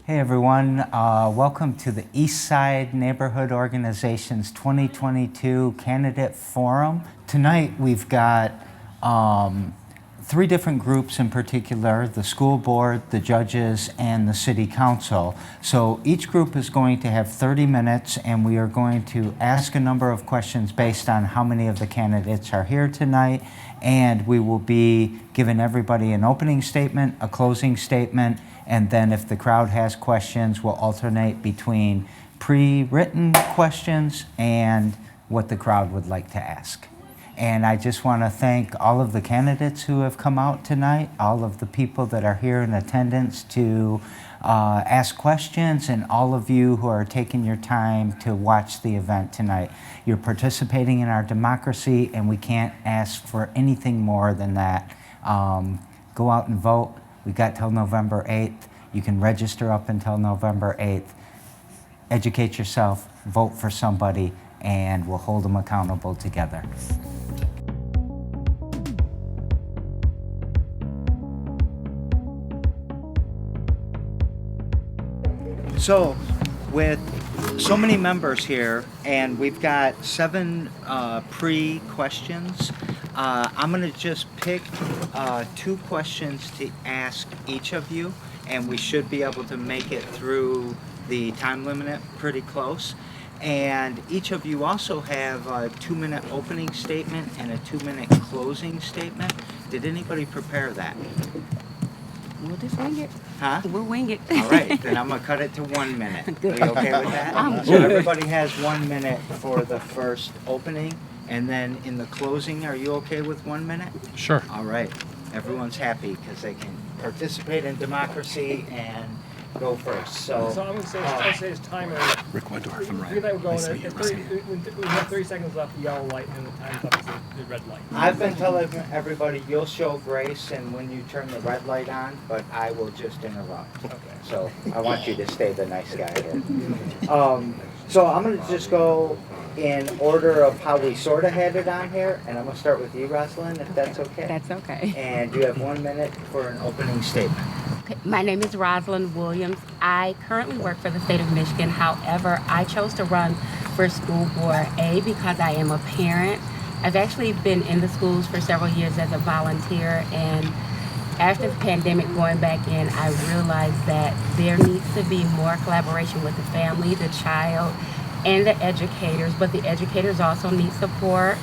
Hey everyone, welcome to the Eastside Neighborhood Organization's 2022 Candidate Forum. Tonight we've got three different groups in particular: the school board, the judges, and the city council. So each group is going to have 30 minutes, and we are going to ask a number of questions based on how many of the candidates are here tonight, and we will be giving everybody an opening statement, a closing statement, and then if the crowd has questions, we'll alternate between pre-written questions and what the crowd would like to ask. And I just want to thank all of the candidates who have come out tonight, all of the people that are here in attendance to ask questions, and all of you who are taking your time to watch the event tonight. You're participating in our democracy, and we can't ask for anything more than that. Go out and vote. We've got till November 8th. You can register up until November 8th. Educate yourself, vote for somebody, and we'll hold them accountable together. So, with so many members here, and we've got 7 pre-questions, I'm going to just pick 2 questions to ask each of you, and we should be able to make it through the time limit pretty close. And each of you also have a 2-minute opening statement and a 2-minute closing statement. Did anybody prepare that? We'll just wing it. Huh? We'll wing it. All right, then I'm gonna cut it to 1 minute. Good. Are you okay with that? I'm So good. everybody has 1 minute for the first opening, and then in the closing, are you okay with 1 minute? Sure. All right, everyone's happy because they can participate in democracy and go first. So I'm going to say his timer. Rick Wendorf and We that we're going Nice to at meet you, 30, we have 30 seconds left, the yellow light, and the time's up, the red light. I've been telling everybody you'll show grace and when you turn the red light on, but I will just interrupt. Okay. So I want you to stay the nice guy here. So I'm going to just go in order of how we sort of had it on here, and I'm going to start with you, Rosalind, if that's okay. That's okay. And you have 1 minute for an opening statement. Okay. My name is Rosalind Williams. I currently work for the state of Michigan. However, I chose to run for school board, because I am a parent. I've actually been in the schools for several years as a volunteer, and after the pandemic going back in, I realized that there needs to be more collaboration with the family, the child, and the educators, but the educators also need support,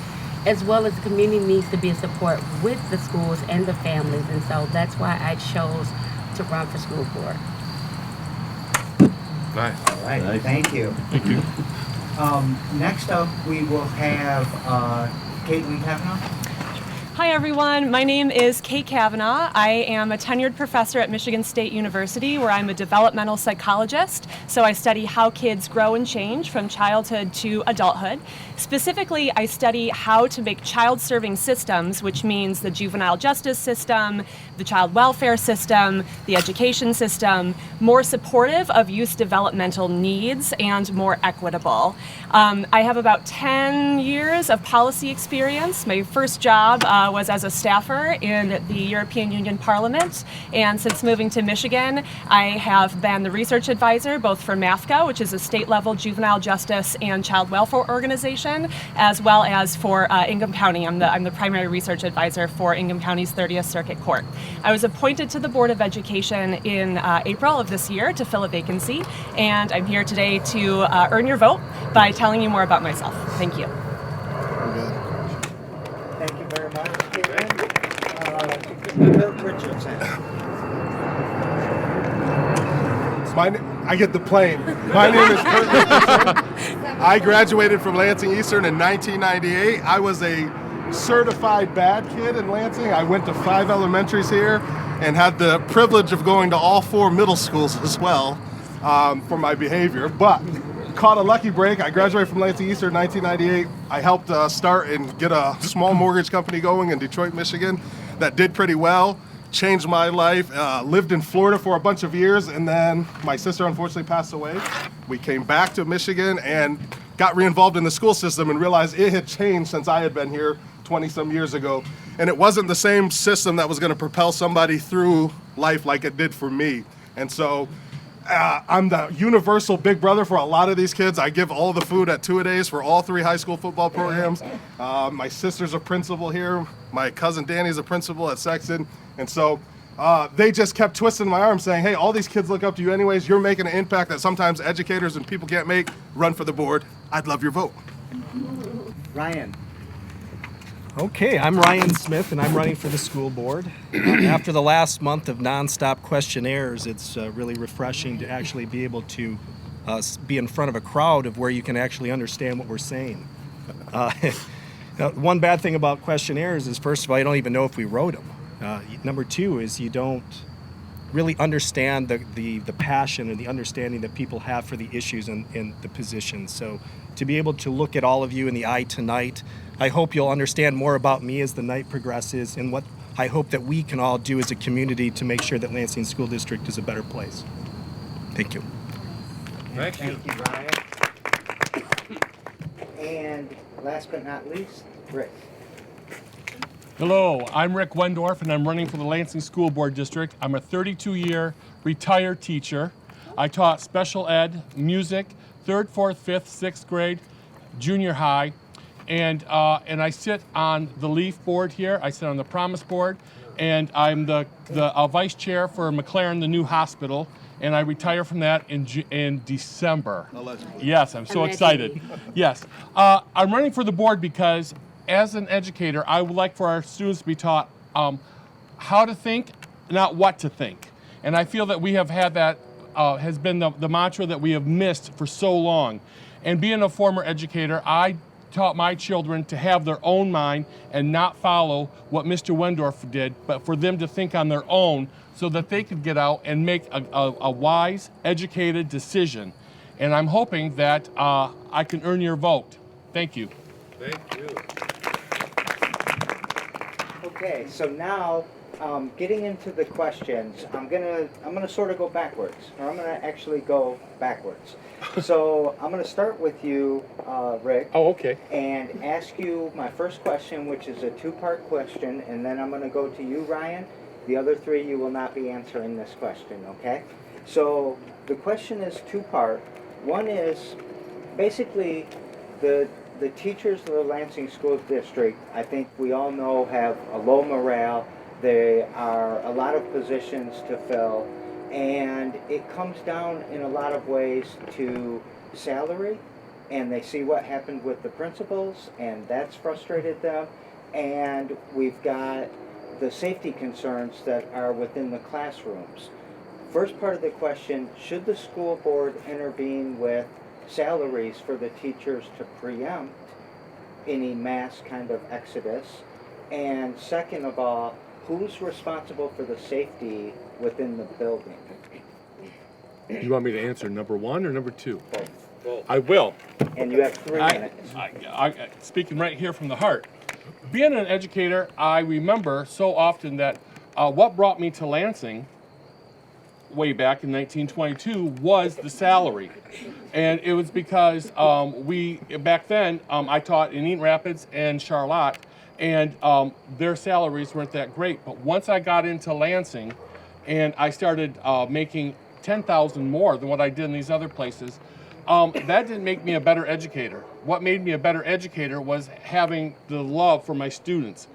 as well as the community needs to be in support with the schools and the families, and so that's why I chose to run for school board. Nice. All right, thank you. Thank you. Next up, we will have Caitlin Kavanaugh. Hi everyone, my name is Kate Kavanaugh. I am a tenured professor at Michigan State University where I'm a developmental psychologist. So I study how kids grow and change from childhood to adulthood. Specifically, I study how to make child-serving systems, which means the juvenile justice system, the child welfare system, the education system, more supportive of youth developmental needs and more equitable. I have about 10 years of policy experience. My first job was as a staffer in the European Union Parliament, and since moving to Michigan, I have been the research advisor both for MAFCA, which is a state-level juvenile justice and child welfare organization, as well as for Ingham County. I'm the primary research advisor for Ingham County's 30th Circuit Court. I was appointed to the Board of Education in April of this year to fill a vacancy, and I'm here today to earn your vote by telling you more about myself. Thank you. Thank you very much, Caitlin. Kurt Richardson. I get the plane. My name is Kurt Richardson. I graduated from Lansing Eastern in 1998. I was a certified bad kid in Lansing. I went to 5 elementaries here and had the privilege of going to all 4 middle schools as well for my behavior. But caught a lucky break. I graduated from Lansing Eastern in 1998. I helped start and get a small mortgage company going in Detroit, Michigan that did pretty well. Changed my life. Lived in Florida for a bunch of years, and then my sister unfortunately passed away. We came back to Michigan and got re-involved in the school system and realized it had changed since I had been here 20-some years ago. And it wasn't the same system that was going to propel somebody through life like it did for me. And so I'm the universal big brother for a lot of these kids. I give all the food at 2-a-days for all 3 high school football programs. My sister's a principal here. My cousin Danny's a principal at Sexton. And so they just kept twisting my arm saying, hey, all these kids look up to you anyways. You're making an impact that sometimes educators and people can't make. Run for the board. I'd love your vote. Ryan. Okay, I'm Ryan Smith, and I'm running for the school board. After the last month of nonstop questionnaires, it's really refreshing to actually be able to be in front of a crowd of where you can actually understand what we're saying. One bad thing about questionnaires is, first of all, you don't even know if we wrote them. Number two is you don't really understand the passion and the understanding that people have for the issues and the positions. So to be able to look at all of you in the eye tonight, I hope you'll understand more about me as the night progresses and what I hope that we can all do as a community to make sure that Lansing School District is a better place. Thank you. Thank you, Ryan. And last but not least, Rick. Hello, I'm Rick Wendorf, and I'm running for the Lansing School Board District. I'm a 32-year retired teacher. I taught special ed, music, 3rd, 4th, 5th, 6th grade, junior high, and I sit on the LEAF board here. I sit on the Promise board, and I'm the vice chair for McLaren, the new hospital, and I retire from that in December. Allegedly. Yes, I'm so excited. Yes, I'm running for the board because as an educator, I would like for our students to be taught how to think, not what to think. And I feel that we have had that, has been the mantra that we have missed for so long. And being a former educator, I taught my children to have their own mind and not follow what Mr. Wendorf did, but for them to think on their own so that they could get out and make a wise, educated decision. And I'm hoping that I can earn your vote. Thank you. Thank you. Okay, so now getting into the questions, I'm gonna sort of go backwards, or I'm gonna actually go backwards. So I'm gonna start with you, Rick. Oh, okay. And ask you my first question, which is a 2-part question, and then I'm gonna go to you, Ryan. The other 3 you will not be answering this question, okay? So the question is 2-part. One is basically the teachers of the Lansing School District, I think we all know, have a low morale. There are a lot of positions to fill, and it comes down in a lot of ways to salary, and they see what happened with the principals, and that's frustrated them. And we've got the safety concerns that are within the classrooms. First part of the question, should the school board intervene with salaries for the teachers to preempt any mass kind of exodus? And second of all, who's responsible for the safety within the building? You want me to answer number 1 or number 2? Both. I will. And you have 3 minutes. Speaking right here from the heart. Being an educator, I remember so often that what brought me to Lansing way back in 1922 was the salary. And it was because back then, I taught in Eaton Rapids and Charlotte, and their salaries weren't that great. But once I got into Lansing and I started making $10,000 more than what I did in these other places, that didn't make me a better educator. What made me a better educator was having the love for my students.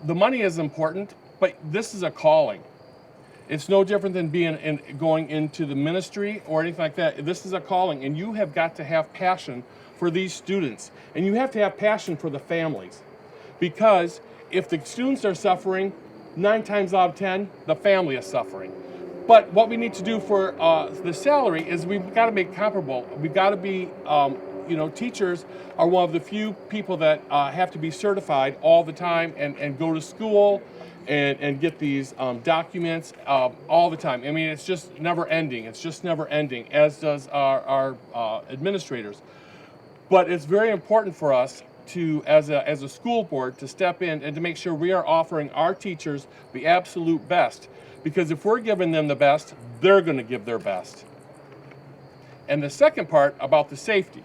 The money is important, but this is a calling. It's no different than going into the ministry or anything like that. This is a calling, and you have got to have passion for these students, and you have to have passion for the families. Because if the students are suffering, 9 times out of 10, the family is suffering. But what we need to do for the salary is we've got to make comparable. We've got to be, teachers are one of the few people that have to be certified all the time and go to school and get these documents all the time. I mean, it's just never ending. It's just never ending, as does our administrators. But it's very important for us to, as a school board, to step in and to make sure we are offering our teachers the absolute best. Because if we're giving them the best, they're going to give their best. And the second part about the safety,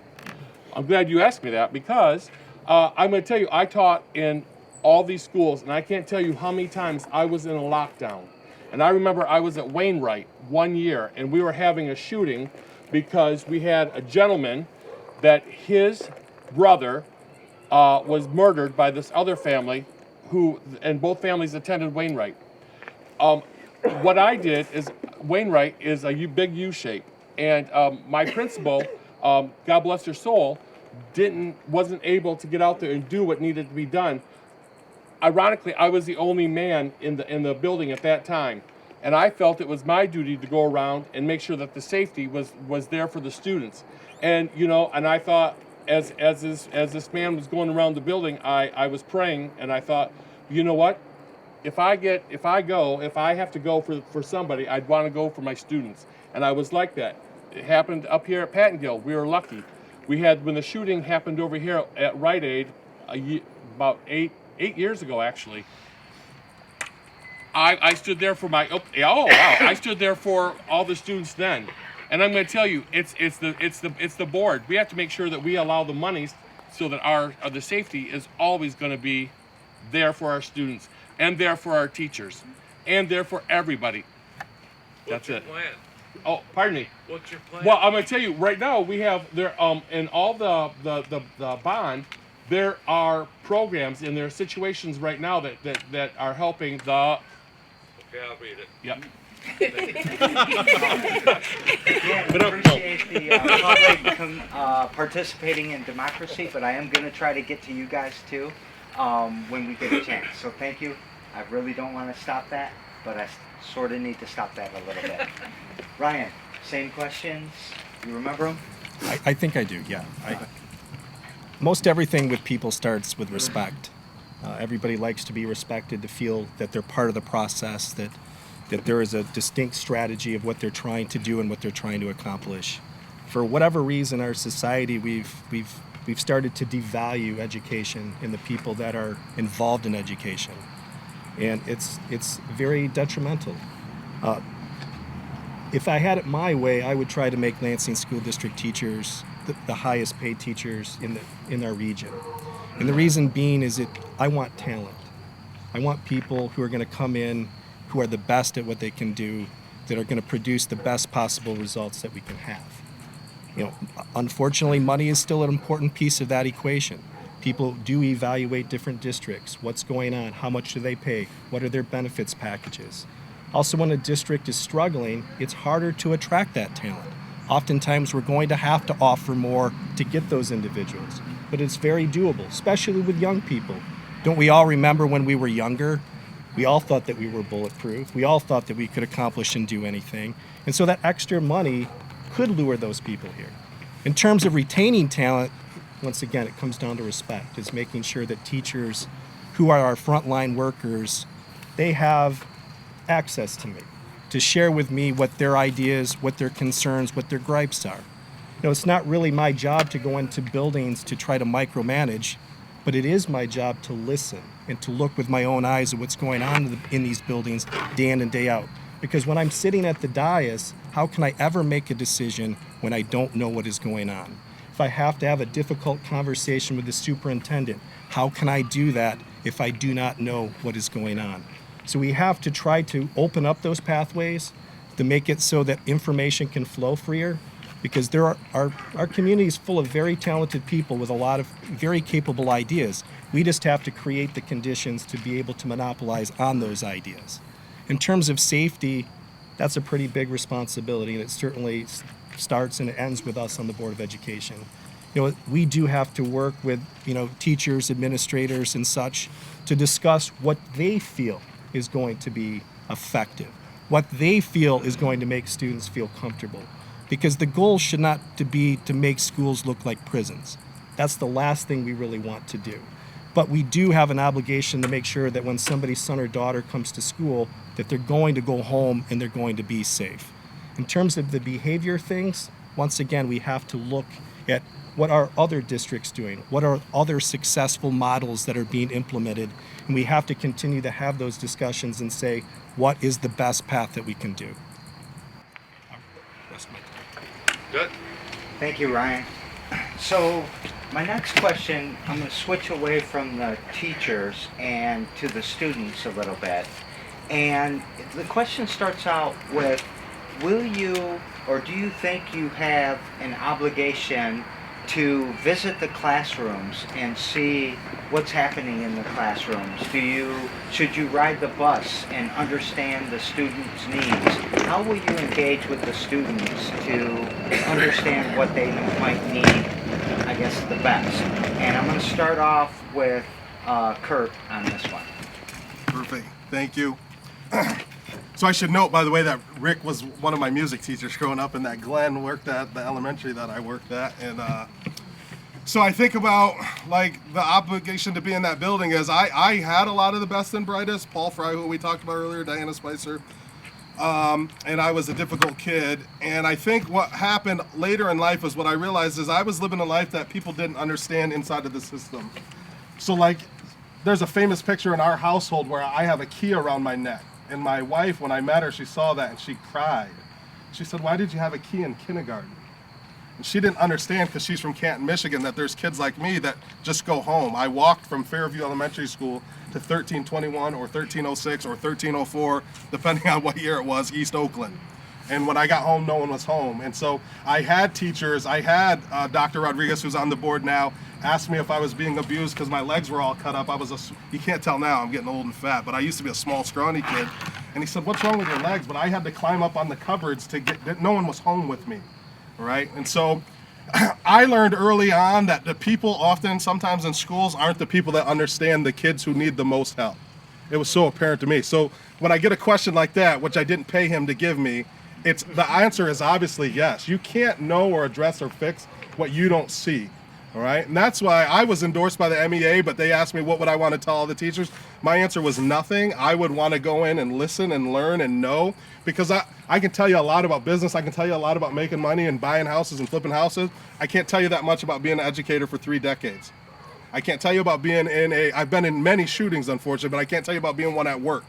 I'm glad you asked me that, because I'm going to tell you, I taught in all these schools, and I can't tell you how many times I was in a lockdown. And I remember I was at Wainwright one year, and we were having a shooting because we had a gentleman that his brother was murdered by this other family and both families attended Wainwright. What I did is, Wainwright is a big U shape, and my principal, God bless her soul, wasn't able to get out there and do what needed to be done. Ironically, I was the only man in the building at that time, and I felt it was my duty to go around and make sure that the safety was there for the students. And and I thought, as this man was going around the building, I was praying, and I thought, you know what? If I have to go for somebody, I'd want to go for my students. And I was like that. It happened up here at Pattongill. We were lucky. When the shooting happened over here at Rite Aid, about eight years ago, actually. I stood there for I stood there for all the students then. And I'm going to tell you, it's the board. We have to make sure that we allow the monies so that the safety is always going to be there for our students, and there for our teachers, and there for everybody. That's it. Plan? Oh, pardon me. What's your plan? Well, I'm going to tell you right now. We have there in all the bond. There are programs and there are situations right now that are helping the. Okay, I'll read it. Yep. Again, appreciate the public participating in democracy, but I am going to try to get to you guys too when we get a chance. So thank you. I really don't want to stop that, but I sort of need to stop that a little bit. Ryan, same questions. You remember them? I think I do, yeah. Most everything with people starts with respect. Everybody likes to be respected, to feel that they're part of the process, that there is a distinct strategy of what they're trying to do and what they're trying to accomplish. For whatever reason, our society, we've started to devalue education and the people that are involved in education, and it's very detrimental. If I had it my way, I would try to make Lansing School District teachers the highest paid teachers in our region. And the reason being is that I want talent. I want people who are going to come in who are the best at what they can do, that are going to produce the best possible results that we can have. Unfortunately, money is still an important piece of that equation. People do evaluate different districts. What's going on? How much do they pay? What are their benefits packages? Also, when a district is struggling, it's harder to attract that talent. Oftentimes, we're going to have to offer more to get those individuals, but it's very doable, especially with young people. Don't we all remember when we were younger? We all thought that we were bulletproof. We all thought that we could accomplish and do anything. And so that extra money could lure those people here. In terms of retaining talent, once again, it comes down to respect. It's making sure that teachers who are our frontline workers, they have access to me, to share with me what their ideas, what their concerns, what their gripes are. It's not really my job to go into buildings to try to micromanage, but it is my job to listen and to look with my own eyes at what's going on in these buildings day in and day out. Because when I'm sitting at the dais, how can I ever make a decision when I don't know what is going on? If I have to have a difficult conversation with the superintendent, how can I do that if I do not know what is going on? So we have to try to open up those pathways to make it so that information can flow freer, because our community is full of very talented people with a lot of very capable ideas. We just have to create the conditions to be able to monopolize on those ideas. In terms of safety, that's a pretty big responsibility, and it certainly starts and it ends with us on the Board of Education. We do have to work with teachers, administrators, and such to discuss what they feel is going to be effective, what they feel is going to make students feel comfortable. Because the goal should not be to make schools look like prisons. That's the last thing we really want to do. But we do have an obligation to make sure that when somebody's son or daughter comes to school, that they're going to go home and they're going to be safe. In terms of the behavior things, once again, we have to look at what are other districts doing, what are other successful models that are being implemented, and we have to continue to have those discussions and say, what is the best path that we can do? Good. Thank you, Ryan. So my next question, I'm going to switch away from the teachers and to the students a little bit. And the question starts out with, will you or do you think you have an obligation to visit the classrooms and see what's happening in the classrooms? Should you ride the bus and understand the students' needs? How will you engage with the students to understand what they might need, I guess, the best? And I'm going to start off with Kurt on this one. Perfect. Thank you. So I should note, by the way, that Rick was one of my music teachers growing up, and that Glenn worked at the elementary that I worked at. And so I think about like the obligation to be in that building is I had a lot of the best and brightest. Paul Fry, who we talked about earlier, Diana Spicer, and I was a difficult kid. And I think what happened later in life is what I realized is I was living a life that people didn't understand inside of the system. So like, there's a famous picture in our household where I have a key around my neck. And my wife, when I met her, she saw that and she cried. She said, "Why did you have a key in kindergarten?" And she didn't understand, because she's from Canton, Michigan, that there's kids like me that just go home. I walked from Fairview Elementary School to 1321 or 1306 or 1304, depending on what year it was, East Oakland. And when I got home, no one was home. And so I had teachers, I had Dr. Rodriguez, who's on the board now, asked me if I was being abused because my legs were all cut up. You can't tell now, I'm getting old and fat, but I used to be a small, scrawny kid. And he said, "What's wrong with your legs?" But I had to climb up on the cupboards to get, no one was home with me, right? And so I learned early on that the people often, sometimes in schools, aren't the people that understand the kids who need the most help. It was so apparent to me. So when I get a question like that, which I didn't pay him to give me, the answer is obviously yes. You can't know or address or fix what you don't see. All right, and that's why I was endorsed by the MEA, but they asked me what would I want to tell all the teachers. My answer was nothing. I would want to go in and listen and learn and know, because I can tell you a lot about business. I can tell you a lot about making money and buying houses and flipping houses. I can't tell you that much about being an educator for 3 decades. I can't tell you about being I've been in many shootings, unfortunately, but I can't tell you about being one at work.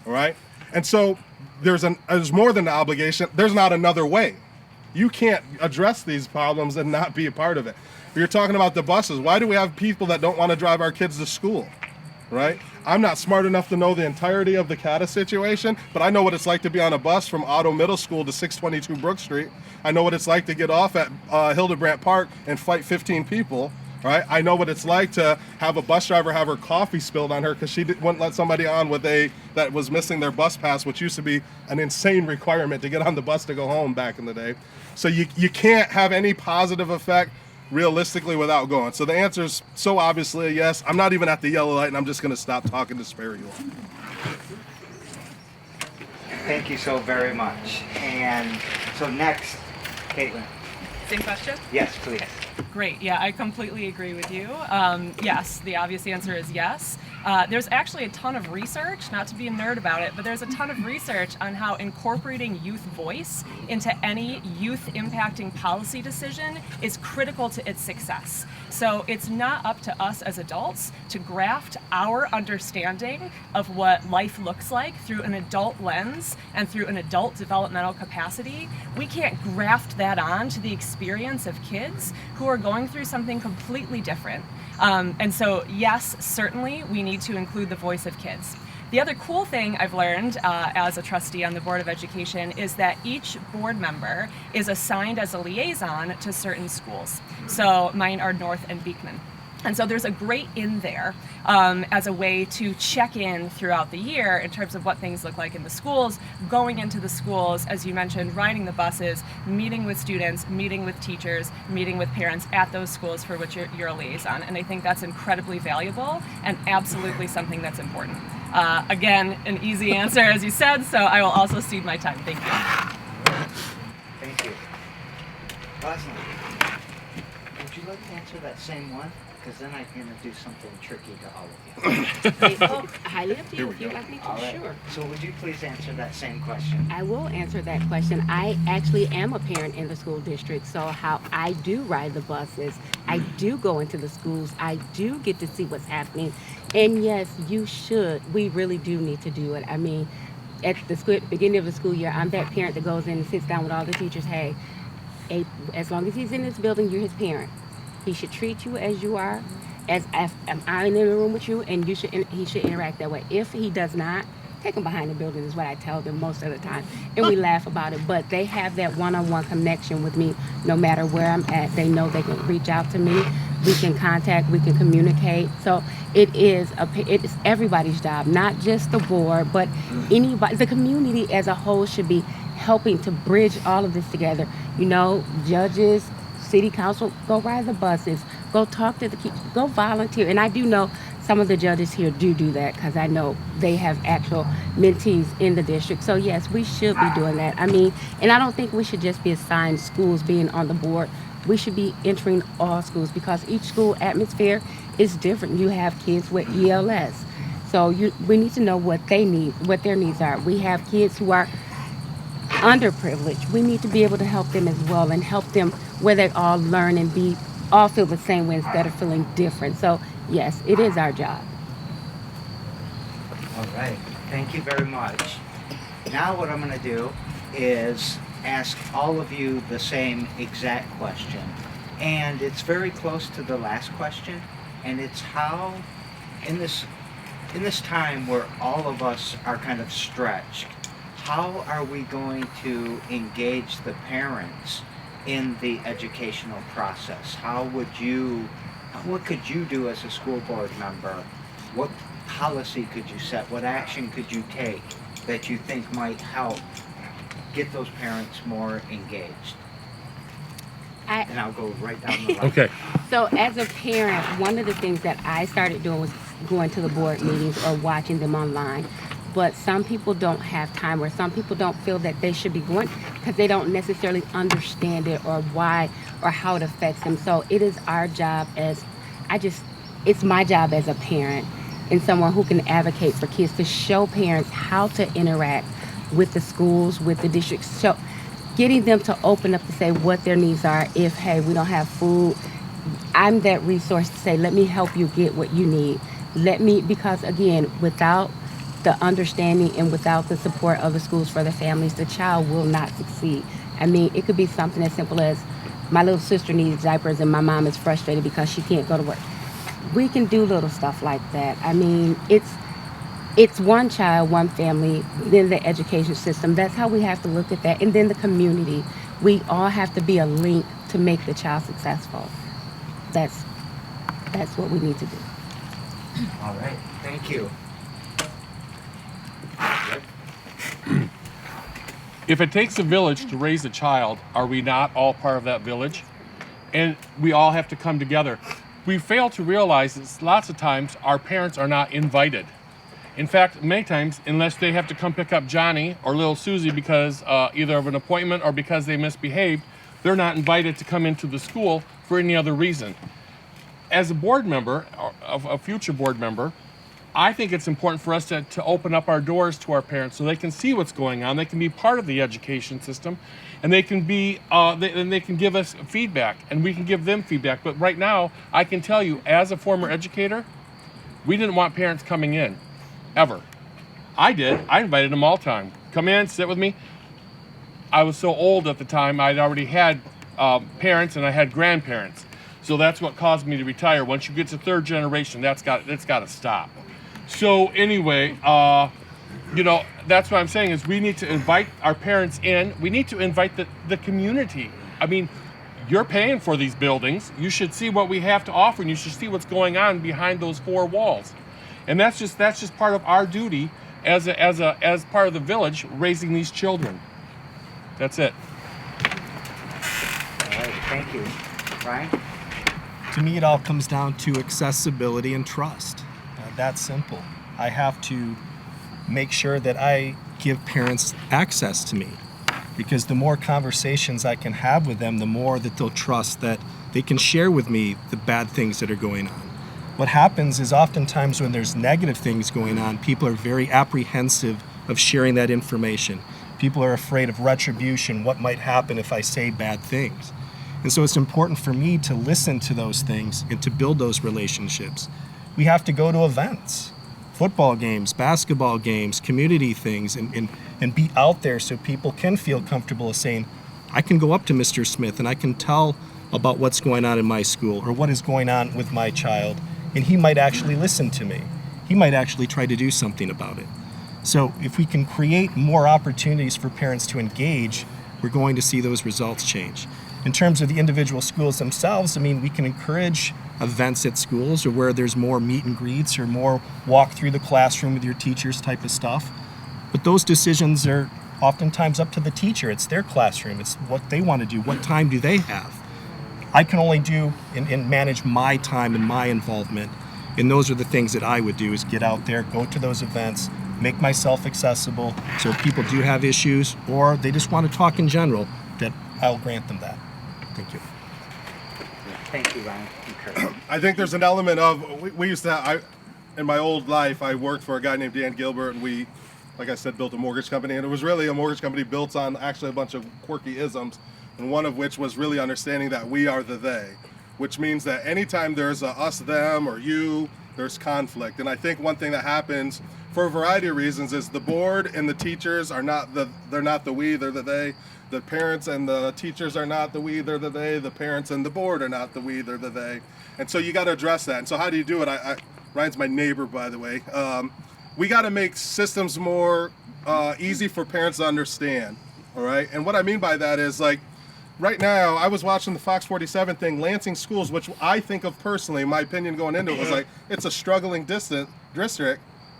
All right, and so there's more than an obligation. There's not another way. You can't address these problems and not be a part of it. You're talking about the buses. Why do we have people that don't want to drive our kids to school, right? I'm not smart enough to know the entirety of the CATA situation, but I know what it's like to be on a bus from Otto Middle School to 622 Brook Street. I know what it's like to get off at Hildebrandt Park and fight 15 people, right? I know what it's like to have a bus driver have her coffee spilled on her because she wouldn't let somebody on that was missing their bus pass, which used to be an insane requirement to get on the bus to go home back in the day. So you can't have any positive effect realistically without going. So the answer is so obviously yes. I'm not even at the yellow light, and I'm just going to stop talking to spare you all. Thank you so very much. And so next, Caitlin. Same question? Yes, please. Great. Yeah, I completely agree with you. Yes, the obvious answer is yes. There's actually a ton of research, not to be a nerd about it, but there's a ton of research on how incorporating youth voice into any youth impacting policy decision is critical to its success. So it's not up to us as adults to graft our understanding of what life looks like through an adult lens and through an adult developmental capacity. We can't graft that on to the experience of kids who are going through something completely different. And so, yes, certainly we need to include the voice of kids. The other cool thing I've learned as a trustee on the Board of Education is that each board member is assigned as a liaison to certain schools. So mine are North and Beekman. And so there's a great in there as a way to check in throughout the year in terms of what things look like in the schools, going into the schools, as you mentioned, riding the buses, meeting with students, meeting with teachers, meeting with parents at those schools for which you're a liaison. And I think that's incredibly valuable and absolutely something that's important. Again, an easy answer, as you said, so I will also cede my time. Thank you. Thank you. Rosalind, would you like to answer that same one? Because then I'm going to do something tricky to all of you. Oh, highly up to you if you'd like me to. All right. Sure. So would you please answer that same question? I will answer that question. I actually am a parent in the school district, so how I do ride the buses, I do go into the schools, I do get to see what's happening. And yes, you should. We really do need to do it. I mean, at the beginning of the school year, I'm that parent that goes in and sits down with all the teachers. Hey, as long as he's in this building, you're his parent. He should treat you as you are, as I'm in the room with you, and he should interact that way. If he does not, take them behind the building is what I tell them most of the time. And we laugh about it. But they have that one-on-one connection with me no matter where I'm at. They know they can reach out to me. We can contact, we can communicate. So it's everybody's job, not just the board, but anybody. The community as a whole should be helping to bridge all of this together. You know, judges, city council, go ride the buses, go talk to the kids, go volunteer. And I do know some of the judges here do that because I know they have actual mentees in the district. So yes, we should be doing that. I mean, and I don't think we should just be assigned schools being on the board. We should be entering all schools because each school atmosphere is different. You have kids with ELS. So we need to know what they need, what their needs are. We have kids who are underprivileged. We need to be able to help them as well and help them where they all learn and all feel the same way instead of feeling different. So yes, it is our job. All right, thank you very much. Now what I'm going to do is ask all of you the same exact question. And it's very close to the last question. And it's how, in this time where all of us are kind of stretched, how are we going to engage the parents in the educational process? What could you do as a school board member? What policy could you set? What action could you take that you think might help get those parents more engaged? And I'll go right down the line. Okay. So as a parent, one of the things that I started doing was going to the board meetings or watching them online. But some people don't have time, or some people don't feel that they should be going because they don't necessarily understand it or why or how it affects them. So it is our job it's my job as a parent and someone who can advocate for kids to show parents how to interact with the schools, with the districts. So getting them to open up to say what their needs are. If, hey, we don't have food, I'm that resource to say, let me help you get what you need. Because again, without the understanding and without the support of the schools for the families, the child will not succeed. I mean, it could be something as simple as my little sister needs diapers and my mom is frustrated because she can't go to work. We can do little stuff like that. I mean, it's one child, one family, then the education system. That's how we have to look at that. And then the community. We all have to be a link to make the child successful. That's what we need to do. All right, thank you. If it takes a village to raise a child, are we not all part of that village? And we all have to come together. We fail to realize that lots of times our parents are not invited. In fact, many times, unless they have to come pick up Johnny or little Susie because either of an appointment or because they misbehaved, they're not invited to come into the school for any other reason. As a board member, or a future board member, I think it's important for us to open up our doors to our parents so they can see what's going on. They can be part of the education system, and they can they can give us feedback, and we can give them feedback. But right now, I can tell you, as a former educator, we didn't want parents coming in, ever. I did. I invited them all the time. Come in, sit with me. I was so old at the time, I'd already had parents and I had grandparents. So that's what caused me to retire. Once you get to third generation, that's got to stop. So anyway, that's what I'm saying is we need to invite our parents in. We need to invite the community. I mean, you're paying for these buildings. You should see what we have to offer, and you should see what's going on behind those four walls. And that's just part of our duty as part of the village, raising these children. That's it. All right, thank you. Brian? To me, it all comes down to accessibility and trust. That's simple. I have to make sure that I give parents access to me, because the more conversations I can have with them, the more that they'll trust that they can share with me the bad things that are going on. What happens is oftentimes when there's negative things going on, people are very apprehensive of sharing that information. People are afraid of retribution, what might happen if I say bad things. And so it's important for me to listen to those things and to build those relationships. We have to go to events, football games, basketball games, community things, and be out there so people can feel comfortable saying, I can go up to Mr. Smith and I can tell about what's going on in my school or what is going on with my child, and he might actually listen to me. He might actually try to do something about it. So if we can create more opportunities for parents to engage, we're going to see those results change. In terms of the individual schools themselves, I mean, we can encourage events at schools or where there's more meet and greets or more walk through the classroom with your teachers type of stuff. But those decisions are oftentimes up to the teacher. It's their classroom. It's what they want to do. What time do they have? I can only do and manage my time and my involvement. And those are the things that I would do, is get out there, go to those events, make myself accessible. So if people do have issues or they just want to talk in general, that I'll grant them that. Thank you. Thank you, Ryan. Encouraging. I think there's an element of, we used to, in my old life, I worked for a guy named Dan Gilbert, and we, like I said, built a mortgage company. And it was really a mortgage company built on actually a bunch of quirky isms, and one of which was really understanding that we are the they, which means that anytime there's a us, them, or you, there's conflict. And I think one thing that happens for a variety of reasons is the board and the teachers are not they're not the we, they're the they. The parents and the teachers are not the we, they're the they. The parents and the board are not the we, they're the they. And so you got to address that. And so how do you do it? Ryan's my neighbor, by the way. We got to make systems more easy for parents to understand. All right. And what I mean by that is, like, right now, I was watching the Fox 47 thing, Lansing Schools, which I think of personally, my opinion going into it was like, it's a struggling district,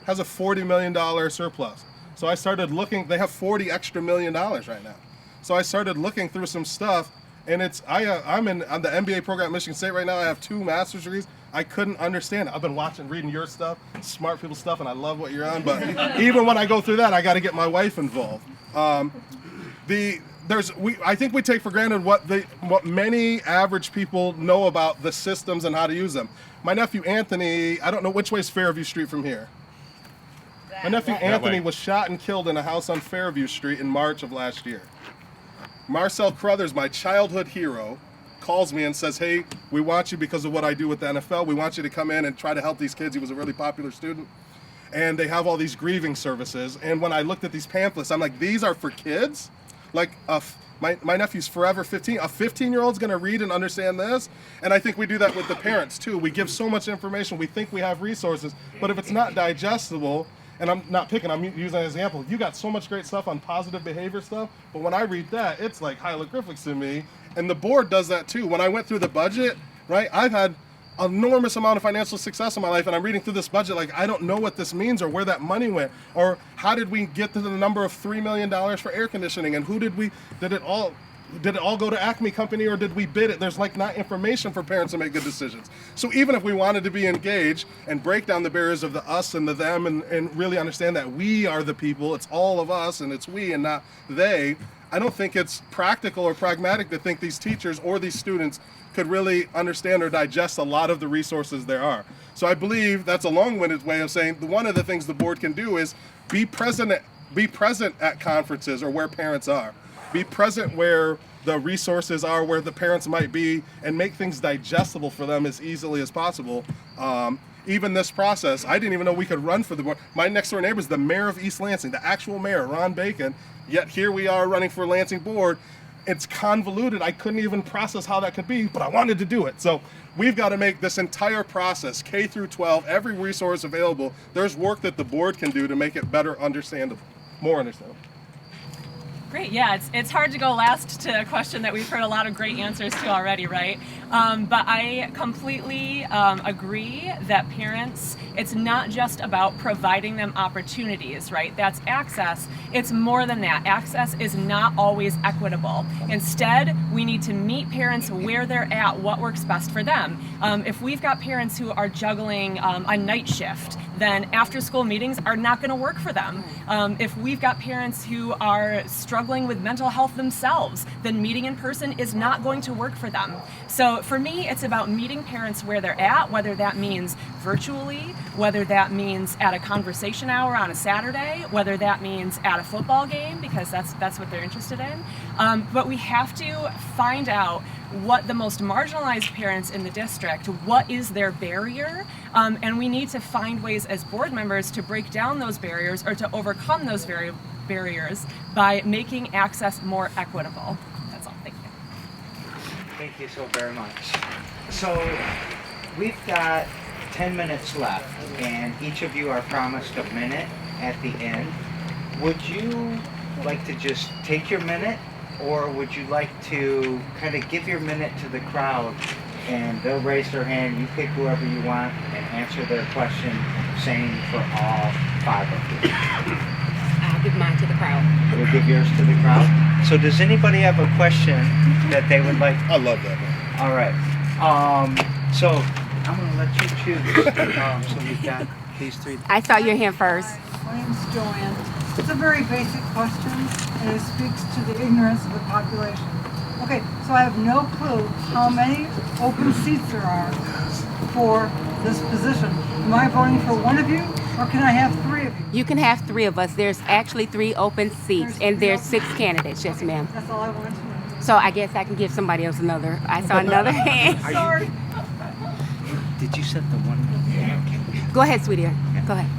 has a $40 million surplus. So I started looking, they have $40 extra million right now. So I started looking through some stuff, and I'm on the MBA program at Michigan State right now. I have 2 master's degrees. I couldn't understand it. I've been reading your stuff, smart people stuff, and I love what you're on. But even when I go through that, I got to get my wife involved. I think we take for granted what many average people know about the systems and how to use them. My nephew Anthony, I don't know which way is Fairview Street from here. My nephew Anthony was shot and killed in a house on Fairview Street in March of last year. Marcel Crothers, my childhood hero, calls me and says, hey, we want you because of what I do with the NFL. We want you to come in and try to help these kids. He was a really popular student. And they have all these grieving services. And when I looked at these pamphlets, I'm like, these are for kids? Like, my nephew's forever 15. A 15-year-old's going to read and understand this? And I think we do that with the parents, too. We give so much information. We think we have resources. But if it's not digestible, and I'm not picking, I'm using an example. You got so much great stuff on positive behavior stuff, but when I read that, it's like hieroglyphics to me. And the board does that too. When I went through the budget, right, I've had an enormous amount of financial success in my life, and I'm reading through this budget like, I don't know what this means or where that money went, or how did we get to the number of $3 million for air conditioning, and did it all go to Acme Company, or did we bid it? There's like not information for parents to make good decisions. So even if we wanted to be engaged and break down the barriers of the us and the them, and really understand that we are the people, it's all of us and it's we and not they, I don't think it's practical or pragmatic to think these teachers or these students could really understand or digest a lot of the resources there are. So I believe that's a long-winded way of saying one of the things the board can do is be present at conferences or where parents are. Be present where the resources are, where the parents might be, and make things digestible for them as easily as possible. Even this process, I didn't even know we could run for the board. My next door neighbor is the mayor of East Lansing, the actual mayor, Ron Bacon, yet here we are running for Lansing board. It's convoluted. I couldn't even process how that could be, but I wanted to do it. So we've got to make this entire process, K through 12, every resource available. There's work that the board can do to make it better understandable, more understandable. Great, yeah, it's hard to go last to a question that we've heard a lot of great answers to already, right? But I completely agree that parents, it's not just about providing them opportunities, right? That's access. It's more than that. Access is not always equitable. Instead, we need to meet parents where they're at, what works best for them. If we've got parents who are juggling a night shift, then after-school meetings are not going to work for them. If we've got parents who are struggling with mental health themselves, then meeting in person is not going to work for them. So for me, it's about meeting parents where they're at, whether that means virtually, whether that means at a conversation hour on a Saturday, whether that means at a football game, because that's what they're interested in. But we have to find out what the most marginalized parents in the district, what is their barrier, and we need to find ways as board members to break down those barriers or to overcome those barriers by making access more equitable. That's all. Thank you. Thank you so very much. So we've got 10 minutes left, and each of you are promised a minute at the end. Would you like to just take your minute, or would you like to kind of give your minute to the crowd and they'll raise their hand, you pick whoever you want and answer their question, same for all 5 of you. I'll give mine to the crowd. We'll give yours to the crowd. So does anybody have a question that they would like? I love that, man. All right. So I'm gonna let you choose. So we've got these 3. I saw your hand first. My name's Joanne. It's a very basic question, and it speaks to the ignorance of the population. Okay, so I have no clue how many open seats there are for this position. Am I voting for one of you, or can I have 3 of you? You can have 3 of us. There's actually 3 open seats, and there's 6 candidates. Yes, ma'am. That's all I wanted to know. So I guess I can give somebody else another. I saw another hand. Sorry. Did you set the one? Okay. Go ahead, sweetie. Go ahead.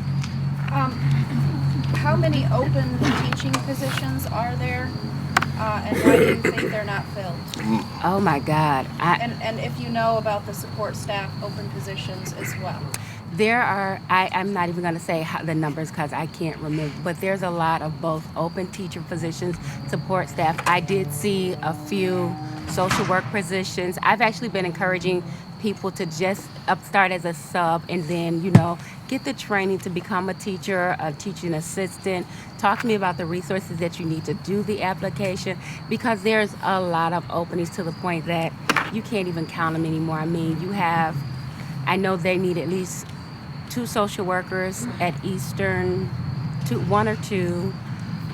How many open teaching positions are there? And why do you think they're not filled? Oh my God. And if you know about the support staff open positions as well. There are, I'm not even going to say the numbers because I can't remember, but there's a lot of both open teacher positions, support staff. I did see a few social work positions. I've actually been encouraging people to just start as a sub and then, get the training to become a teacher, a teaching assistant. Talk to me about the resources that you need to do the application, because there's a lot of openings to the point that you can't even count them anymore. I mean, I know they need at least 2 social workers at Eastern, 1 or 2.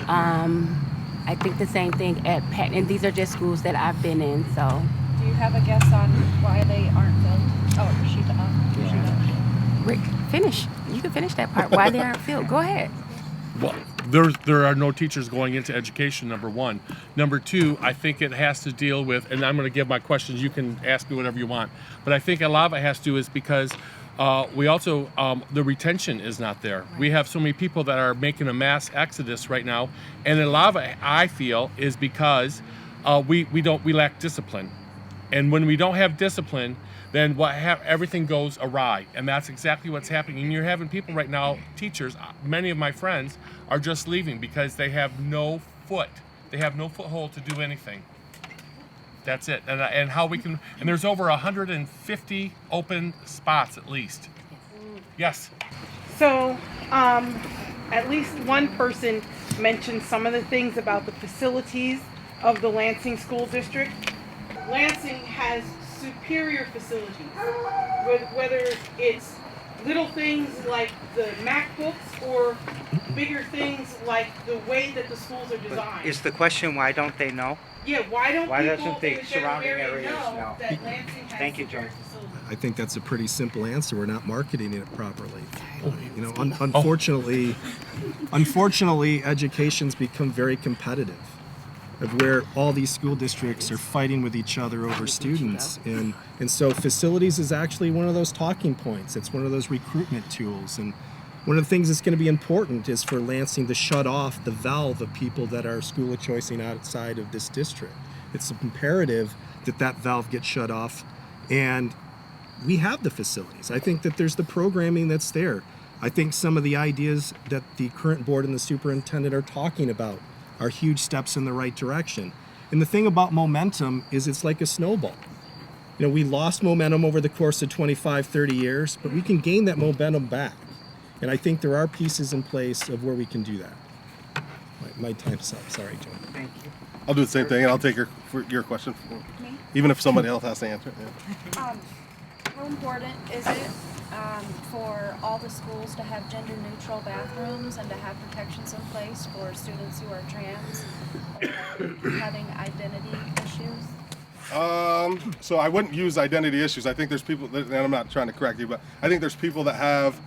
I think the same thing at Patton, and these are just schools that I've been in, so. Do you have a guess on why they aren't filled? Oh, Rashida. Rick, finish. You can finish that part. Why they aren't filled. Go ahead. Well, there are no teachers going into education, number 1. Number 2, I think it has to deal with, and I'm going to give my questions, you can ask me whatever you want, but I think a lot of it has to do is because we also, the retention is not there. We have so many people that are making a mass exodus right now, and a lot of it, I feel, is because we lack discipline. And when we don't have discipline, then everything goes awry. And that's exactly what's happening. And you're having people right now, teachers, many of my friends are just leaving because they have no foothold to do anything. That's it. And how we can, and there's over 150 open spots at least. Yes. So, at least one person mentioned some of the things about the facilities of the Lansing School District. Lansing has superior facilities, whether it's little things like the MacBooks or bigger things like the way that the schools are designed. Is the question, why don't they know? Yeah, why doesn't the in the surrounding general areas area know? that Lansing has Thank you, superior John. facilities? I think that's a pretty simple answer. We're not marketing it properly. Unfortunately, education's become very competitive, of where all these school districts are fighting with each other over students. And so facilities is actually one of those talking points. It's one of those recruitment tools. And one of the things that's going to be important is for Lansing to shut off the valve of people that are school of choicing outside of this district. It's imperative that that valve gets shut off, and we have the facilities. I think that there's the programming that's there. I think some of the ideas that the current board and the superintendent are talking about are huge steps in the right direction. And the thing about momentum is it's like a snowball. We lost momentum over the course of 25, 30 years, but we can gain that momentum back. And I think there are pieces in place of where we can do that. My time's up. Sorry, Joe. Thank you. I'll do the same thing, and I'll take your question, even if somebody else has to answer it. Yeah. How important is it for all the schools to have gender-neutral bathrooms and to have protections in place for students who are trans or having identity issues? So I wouldn't use identity issues. I think there's people, and I'm not trying to correct you, but I think there's people that have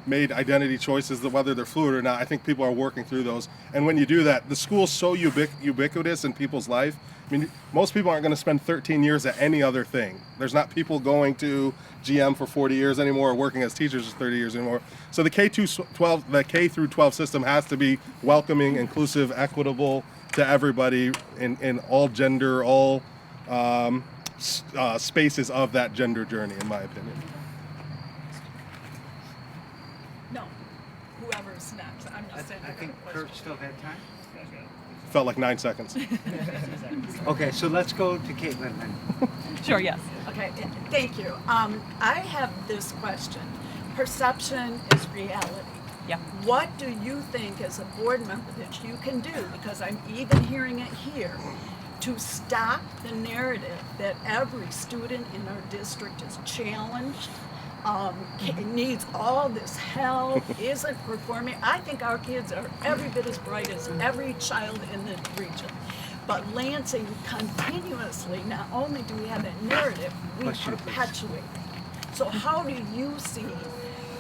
made identity choices, whether they're fluid or not. I think people are working through those. And when you do that, the school's so ubiquitous in people's life. I mean, most people aren't going to spend 13 years at any other thing. There's not people going to GM for 40 years anymore or working as teachers for 30 years anymore. So the K through 12 system has to be welcoming, inclusive, equitable to everybody in all gender, all spaces of that gender journey, in my opinion. No, whoever's next. I think Kurt still had time. Felt like 9 seconds. Okay, so let's go to Caitlin then. Sure, yes. Okay, thank you. I have this question. Perception is reality. Yeah. What do you think as a board member that you can do, because I'm even hearing it here, to stop the narrative that every student in our district is challenged, needs all this help, isn't performing? I think our kids are every bit as bright as every child in the region. But Lansing continuously, not only do we have that narrative, we perpetuate it. So how do you see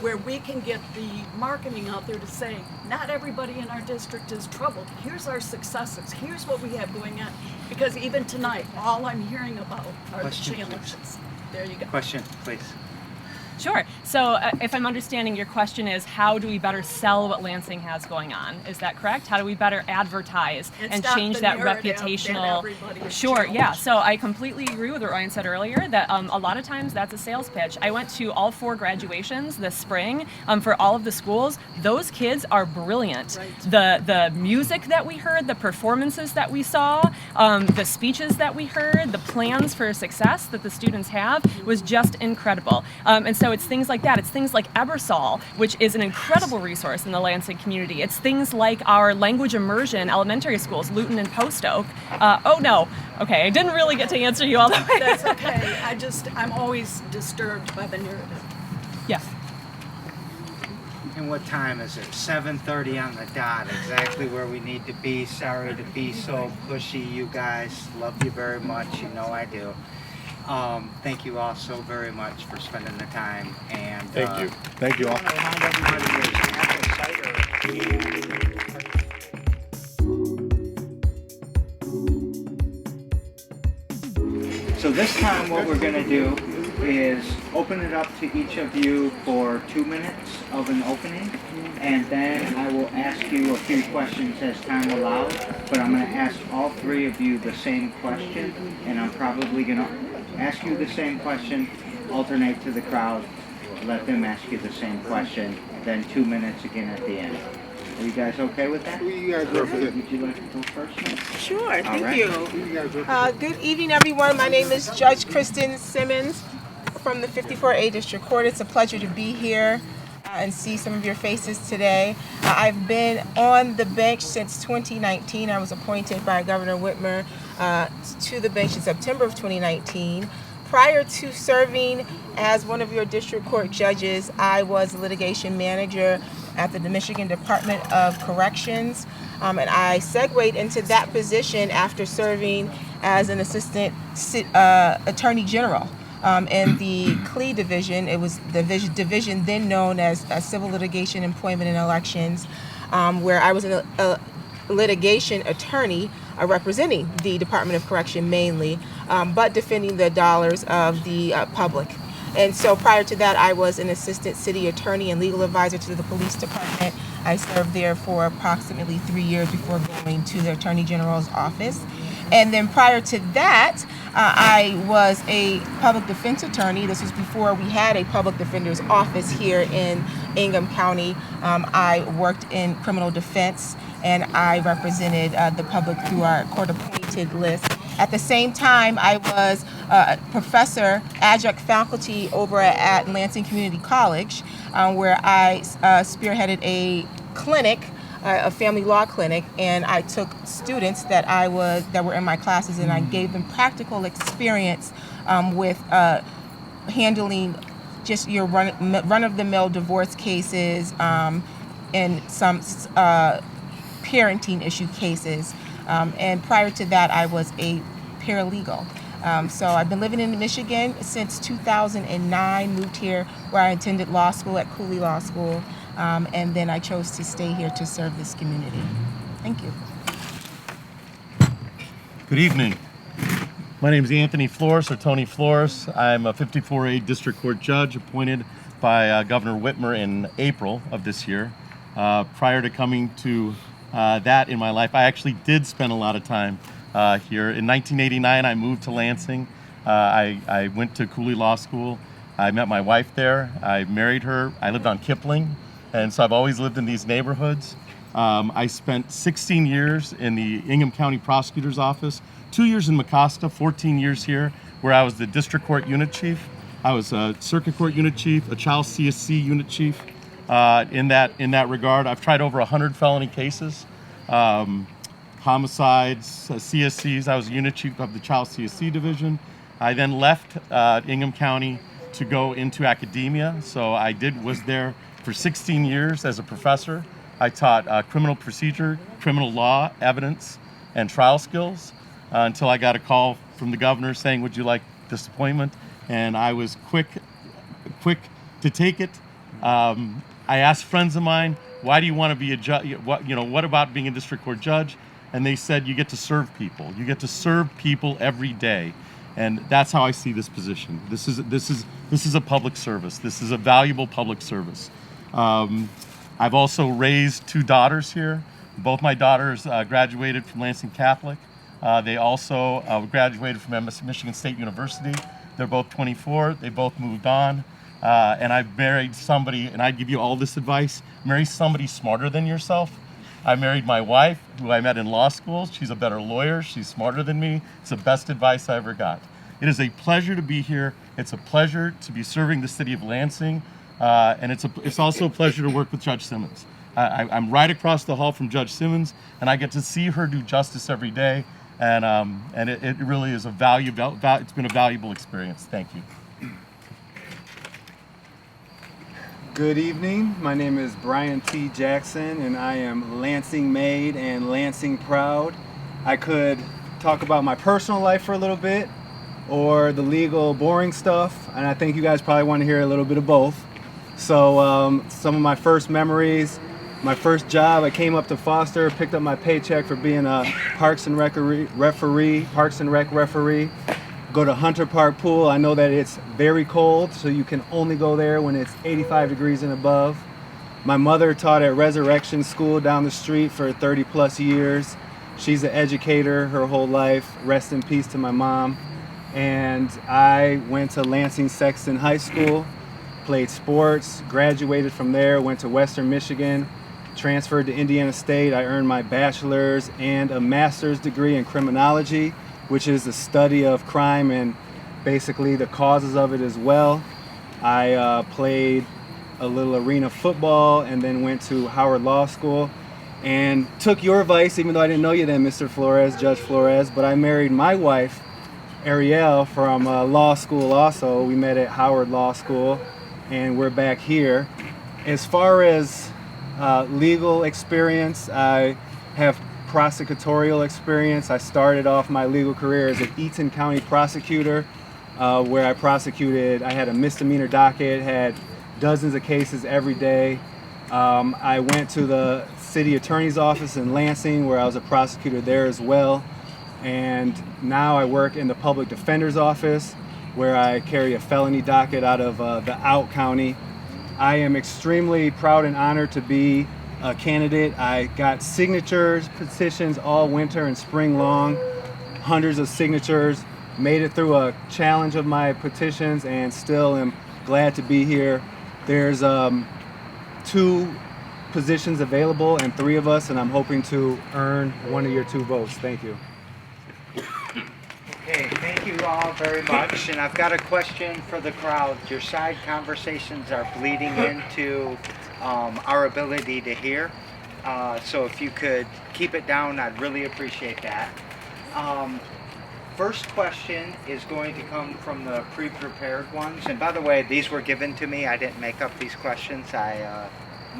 where we can get the marketing out there to say, not everybody in our district is troubled. Here's our successes. Here's what we have going on. Because even tonight, all I'm hearing about are the challenges. There you go. Question, please. Sure. So if I'm understanding, your question is, how do we better sell what Lansing has going on? Is that correct? How do we better advertise and change that reputational? Sure, yeah. So I completely agree with what Ryan said earlier, that a lot of times that's a sales pitch. I went to all 4 graduations this spring for all of the schools. Those kids are brilliant. Right. The music that we heard, the performances that we saw, the speeches that we heard, the plans for success that the students have was just incredible. And so it's things like that. It's things like Ebersol, which is an incredible resource in the Lansing community. It's things like our language immersion elementary schools, Luton and Post Oak. Oh no, okay, I didn't really get to answer you all the way. That's okay. I'm always disturbed by the narrative. Yes. And what time is it? 7:30 on the dot, exactly where we need to be. Sorry to be so pushy, you guys. Love you very much, you know I do. Thank you all so very much for spending the time. And thank you. Thank you all. I want to remind everybody there's apple cider. So this time what we're going to do is open it up to each of you for 2 minutes of an opening, and then I will ask you a few questions as time allows, but I'm going to ask all 3 of you the same question, and I'm probably going to ask you the same question, alternate to the crowd, let them ask you the same question, then 2 minutes again at the end. Are you guys okay with that? You guys are good. Would you like to go first? Sure, thank you. Good evening, everyone. My name is Judge Kristen Simmons from the 54A District Court. It's a pleasure to be here and see some of your faces today. I've been on the bench since 2019. I was appointed by Governor Whitmer to the bench in September of 2019. Prior to serving as one of your district court judges, I was a litigation manager at the Michigan Department of Corrections, and I segued into that position after serving as an assistant attorney general in the CLE division. It was the division then known as Civil Litigation, Employment, and Elections, where I was a litigation attorney representing the Department of Correction mainly, but defending the dollars of the public. And so prior to that, I was an assistant city attorney and legal advisor to the police department. I served there for approximately 3 years before going to the Attorney General's office. And then prior to that, I was a public defense attorney. This was before we had a public defender's office here in Ingham County. I worked in criminal defense, and I represented the public through our court-appointed list. At the same time, I was a professor, adjunct faculty over at Lansing Community College, where I spearheaded a clinic, a family law clinic, and I took students that were in my classes, and I gave them practical experience with handling just your run-of-the-mill divorce cases and some parenting issue cases. And prior to that, I was a paralegal. So I've been living in Michigan since 2009, moved here where I attended law school at Cooley Law School, and then I chose to stay here to serve this community. Thank you. Good evening. My name is Anthony Flores, or Tony Flores. I'm a 54A District Court Judge appointed by Governor Whitmer in April of this year. Prior to coming to that in my life, I actually did spend a lot of time here. In 1989, I moved to Lansing. I went to Cooley Law School. I met my wife there. I married her. I lived on Kipling, and so I've always lived in these neighborhoods. I spent 16 years in the Ingham County Prosecutor's Office, 2 years in Mecosta, 14 years here, where I was the District Court Unit Chief. I was a Circuit Court Unit Chief, a Child CSC Unit Chief. In that regard, I've tried over 100 felony cases, homicides, CSCs. I was Unit Chief of the Child CSC Division. I then left Ingham County to go into academia. So I was there for 16 years as a professor. I taught criminal procedure, criminal law, evidence, and trial skills until I got a call from the governor saying, "Would you like this appointment?" And I was quick to take it. I asked friends of mine, "Why do you want to be a judge? What about being a district court judge?" And they said, "You get to serve people. You get to serve people every day." And that's how I see this position. This is a public service. This is a valuable public service. I've also raised 2 daughters here. Both my daughters graduated from Lansing Catholic. They also graduated from Michigan State University. They're both 24. They both moved on. And I've married somebody, and I give you all this advice: marry somebody smarter than yourself. I married my wife, who I met in law school. She's a better lawyer. She's smarter than me. It's the best advice I ever got. It is a pleasure to be here. It's a pleasure to be serving the city of Lansing. And it's also a pleasure to work with Judge Simmons. I'm right across the hall from Judge Simmons, and I get to see her do justice every day. And it really is it's been a valuable experience. Thank you. Good evening. My name is Brian T. Jackson, and I am Lansing made and Lansing proud. I could talk about my personal life for a little bit, or the legal boring stuff, and I think you guys probably want to hear a little bit of both. So some of my first memories, my first job, I came up to Foster, picked up my paycheck for being a Parks and Rec referee. Go to Hunter Park Pool. I know that it's very cold, so you can only go there when it's 85 degrees and above. My mother taught at Resurrection School down the street for 30 plus years. She's an educator her whole life. Rest in peace to my mom. And I went to Lansing Sexton High School, played sports, graduated from there, went to Western Michigan, transferred to Indiana State. I earned my bachelor's and a master's degree in criminology, which is the study of crime and basically the causes of it as well. I played a little arena football and then went to Howard Law School and took your advice, even though I didn't know you then, Mr. Flores, Judge Flores, but I married my wife, Ariel, from law school also. We met at Howard Law School, and we're back here. As far as legal experience, I have prosecutorial experience. I started off my legal career as an Eaton County prosecutor, where I prosecuted. I had a misdemeanor docket, had dozens of cases every day. I went to the city attorney's office in Lansing, where I was a prosecutor there as well. And now I work in the public defender's office, where I carry a felony docket out of the Out County. I am extremely proud and honored to be a candidate. I got signatures, petitions all winter and spring long, hundreds of signatures, made it through a challenge of my petitions, and still am glad to be here. There's 2 positions available and 3 of us, and I'm hoping to earn one of your 2 votes. Thank you. Okay, thank you all very much. And I've got a question for the crowd. Your side conversations are bleeding into our ability to hear. So if you could keep it down, I'd really appreciate that. First question is going to come from the pre-prepared ones. And by the way, these were given to me. I didn't make up these questions. I'm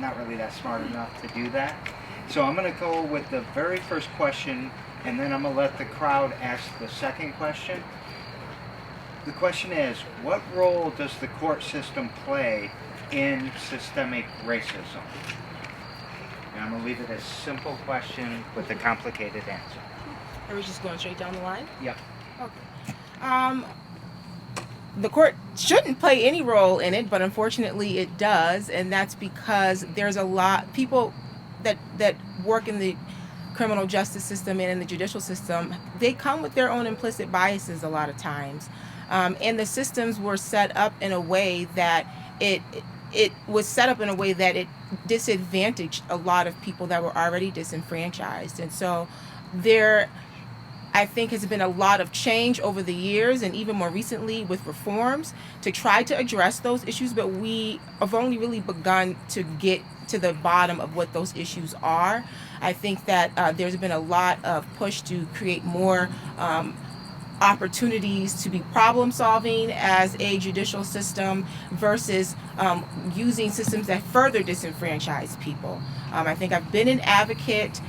not really that smart enough to do that. So I'm going to go with the very first question, and then I'm going to let the crowd ask the second question. The question is, what role does the court system play in systemic racism? And I'm going to leave it as a simple question with a complicated answer. Are we just going straight down the line? Yep. Okay. The court shouldn't play any role in it, but unfortunately it does, and that's because there's a lot people that work in the criminal justice system and in the judicial system. They come with their own implicit biases a lot of times, and the systems were set up in a way that it was set up in a way that it disadvantaged a lot of people that were already disenfranchised. And so there, I think, has been a lot of change over the years, and even more recently with reforms to try to address those issues, but we have only really begun to get to the bottom of what those issues are. I think that there's been a lot of push to create more opportunities to be problem solving as a judicial system versus using systems that further disenfranchise people. I think I've been an advocate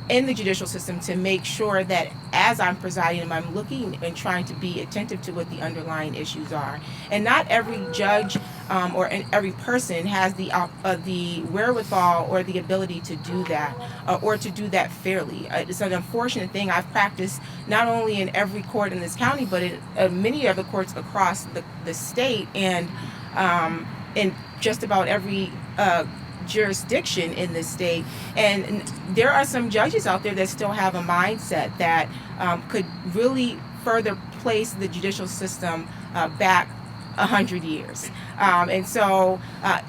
in the judicial system to make sure that as I'm presiding, I'm looking and trying to be attentive to what the underlying issues are. And not every judge or every person has the wherewithal or the ability to do that or to do that fairly. It's an unfortunate thing. I've practiced not only in every court in this county, but in many other courts across the state and in just about every jurisdiction in this state, and there are some judges out there that still have a mindset that could really further place the judicial system back 100 years. And so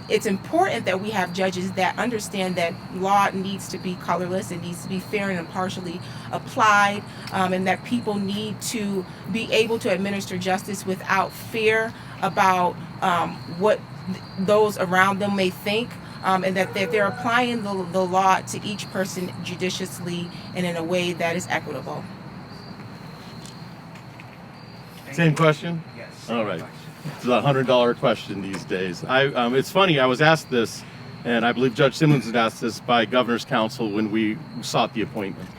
it's important that we have judges that understand that law needs to be colorless, it needs to be fair and impartially applied, and that people need to be able to administer justice without fear about what those around them may think. And that they're applying the law to each person judiciously and in a way that is equitable. Same question? Yes. All right. It's a $100 question these days. It's funny, I was asked this, and I believe Judge Simmons was asked this by Governor's Council when we sought the appointment,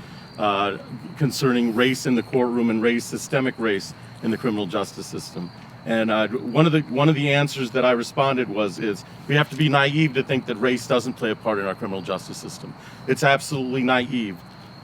concerning race in the courtroom and systemic race in the criminal justice system. And one of the answers that I responded is we have to be naive to think that race doesn't play a part in our criminal justice system. It's absolutely naive.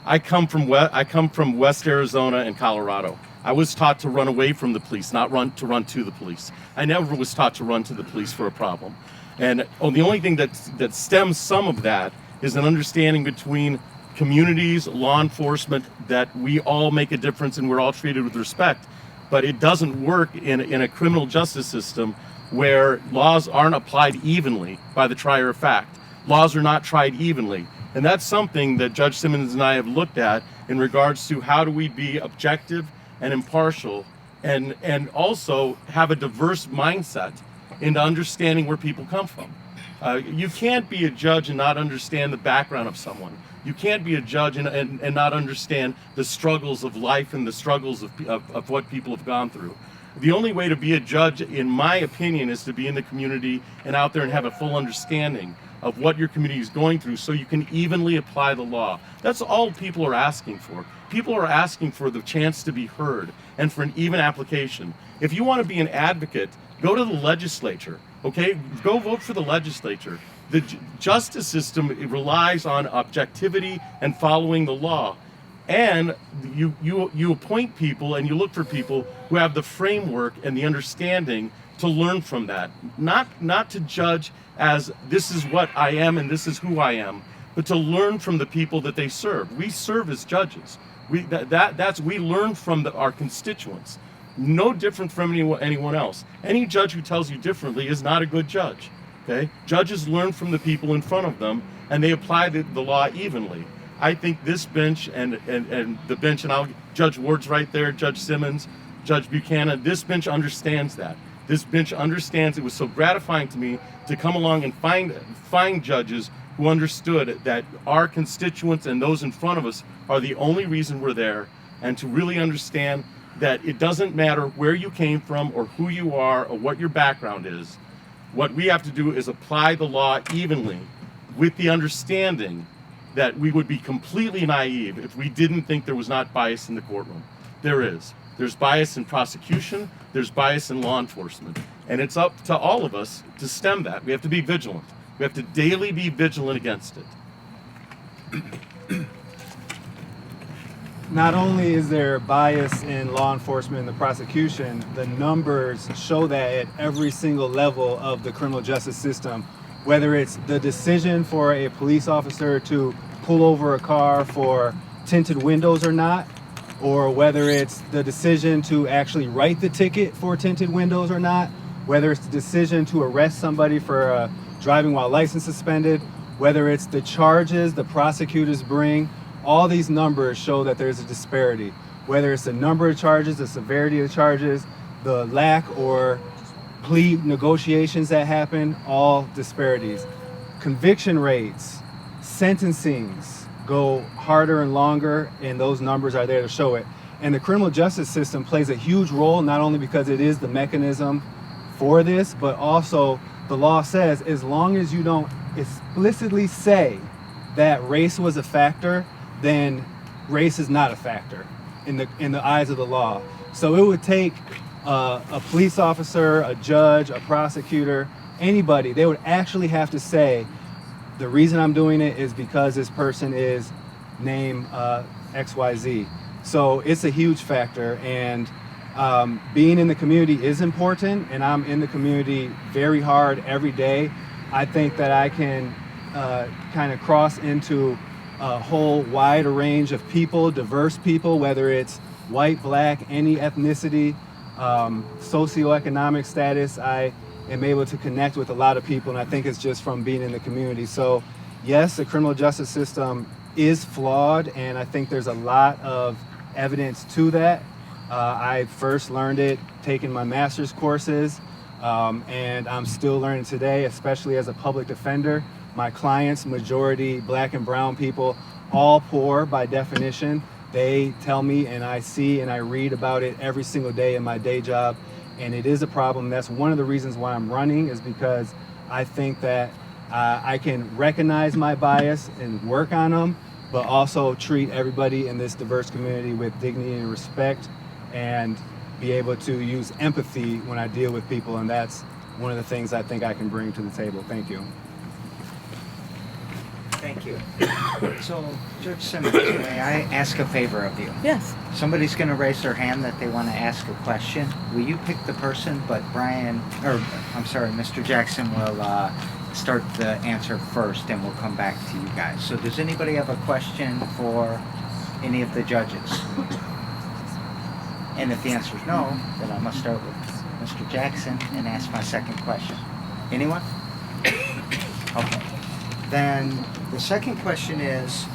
I come from West Arizona and Colorado. I was taught to run away from the police, not run to the police. I never was taught to run to the police for a problem. And the only thing that stems some of that is an understanding between communities, law enforcement, that we all make a difference and we're all treated with respect. But it doesn't work in a criminal justice system where laws aren't applied evenly by the trier of fact. Laws are not tried evenly. And that's something that Judge Simmons and I have looked at in regards to how do we be objective and impartial and also have a diverse mindset into understanding where people come from. You can't be a judge and not understand the background of someone. You can't be a judge and not understand the struggles of life and the struggles of what people have gone through. The only way to be a judge, in my opinion, is to be in the community and out there and have a full understanding of what your community is going through so you can evenly apply the law. That's all people are asking for. People are asking for the chance to be heard and for an even application. If you want to be an advocate, go to the legislature, okay? Go vote for the legislature. The justice system relies on objectivity and following the law. And you appoint people and you look for people who have the framework and the understanding to learn from that. Not to judge as this is what I am and this is who I am, but to learn from the people that they serve. We serve as judges. We learn from our constituents. No different from anyone else. Any judge who tells you differently is not a good judge. Okay? Judges learn from the people in front of them, and they apply the law evenly. I think this bench and the bench, and Judge Ward's right there, Judge Simmons, Judge Buchanan, this bench understands that. This bench understands. It was so gratifying to me to come along and find judges who understood that our constituents and those in front of us are the only reason we're there, and to really understand that it doesn't matter where you came from or who you are or what your background is. What we have to do is apply the law evenly with the understanding that we would be completely naive if we didn't think there was not bias in the courtroom. There is. There's bias in prosecution, there's bias in law enforcement, and it's up to all of us to stem that. We have to be vigilant. We have to daily be vigilant against it. Not only is there bias in law enforcement and the prosecution, the numbers show that at every single level of the criminal justice system, whether it's the decision for a police officer to pull over a car for tinted windows or not, or whether it's the decision to actually write the ticket for tinted windows or not, whether it's the decision to arrest somebody for a driving while license suspended, whether it's the charges the prosecutors bring, all these numbers show that there's a disparity. Whether it's the number of charges, the severity of the charges, the lack or plea negotiations that happen, all disparities. Conviction rates, sentencings go harder and longer, and those numbers are there to show it. And the criminal justice system plays a huge role, not only because it is the mechanism for this, but also the law says as long as you don't explicitly say that race was a factor, then race is not a factor in the eyes of the law. So it would take a police officer, a judge, a prosecutor, anybody, they would actually have to say, the reason I'm doing it is because this person is name XYZ. So it's a huge factor, and being in the community is important, and I'm in the community very hard every day. I think that I can kind of cross into a whole wide range of people, diverse people, whether it's white, black, any ethnicity, socioeconomic status. I am able to connect with a lot of people, and I think it's just from being in the community. So yes, the criminal justice system is flawed, and I think there's a lot of evidence to that. I first learned it taking my master's courses, and I'm still learning today, especially as a public defender. My clients, majority black and brown people, all poor by definition. They tell me, and I see and I read about it every single day in my day job, and it is a problem. That's one of the reasons why I'm running, is because I think that I can recognize my bias and work on them, but also treat everybody in this diverse community with dignity and respect, and be able to use empathy when I deal with people, and that's one of the things I think I can bring to the table. Thank you. Thank you. So, Judge Simmons, may I ask a favor of you? Yes. Somebody's going to raise their hand that they want to ask a question. Will you pick the person, but Mr. Jackson will start the answer first, and we'll come back to you guys. So does anybody have a question for any of the judges? And if the answer is no, then I must start with Mr. Jackson and ask my second question. Anyone? Okay. Then the second question is,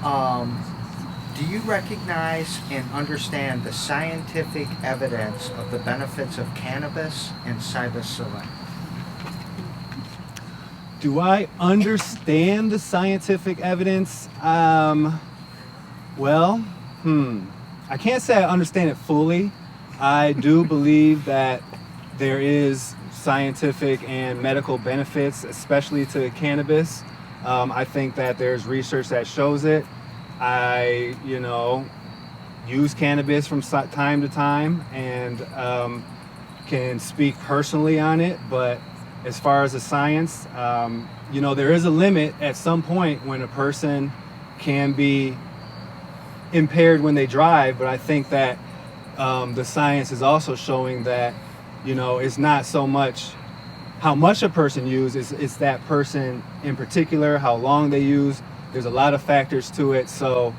do you recognize and understand the scientific evidence of the benefits of cannabis and psilocybin? Do I understand the scientific evidence? I can't say I understand it fully. I do believe that there is scientific and medical benefits, especially to cannabis. I think that there's research that shows it. I, use cannabis from time to time and can speak personally on it. But as far as the science, there is a limit at some point when a person can be impaired when they drive. But I think that the science is also showing that, it's not so much how much a person uses, it's that person in particular, how long they use. There's a lot of factors to it. So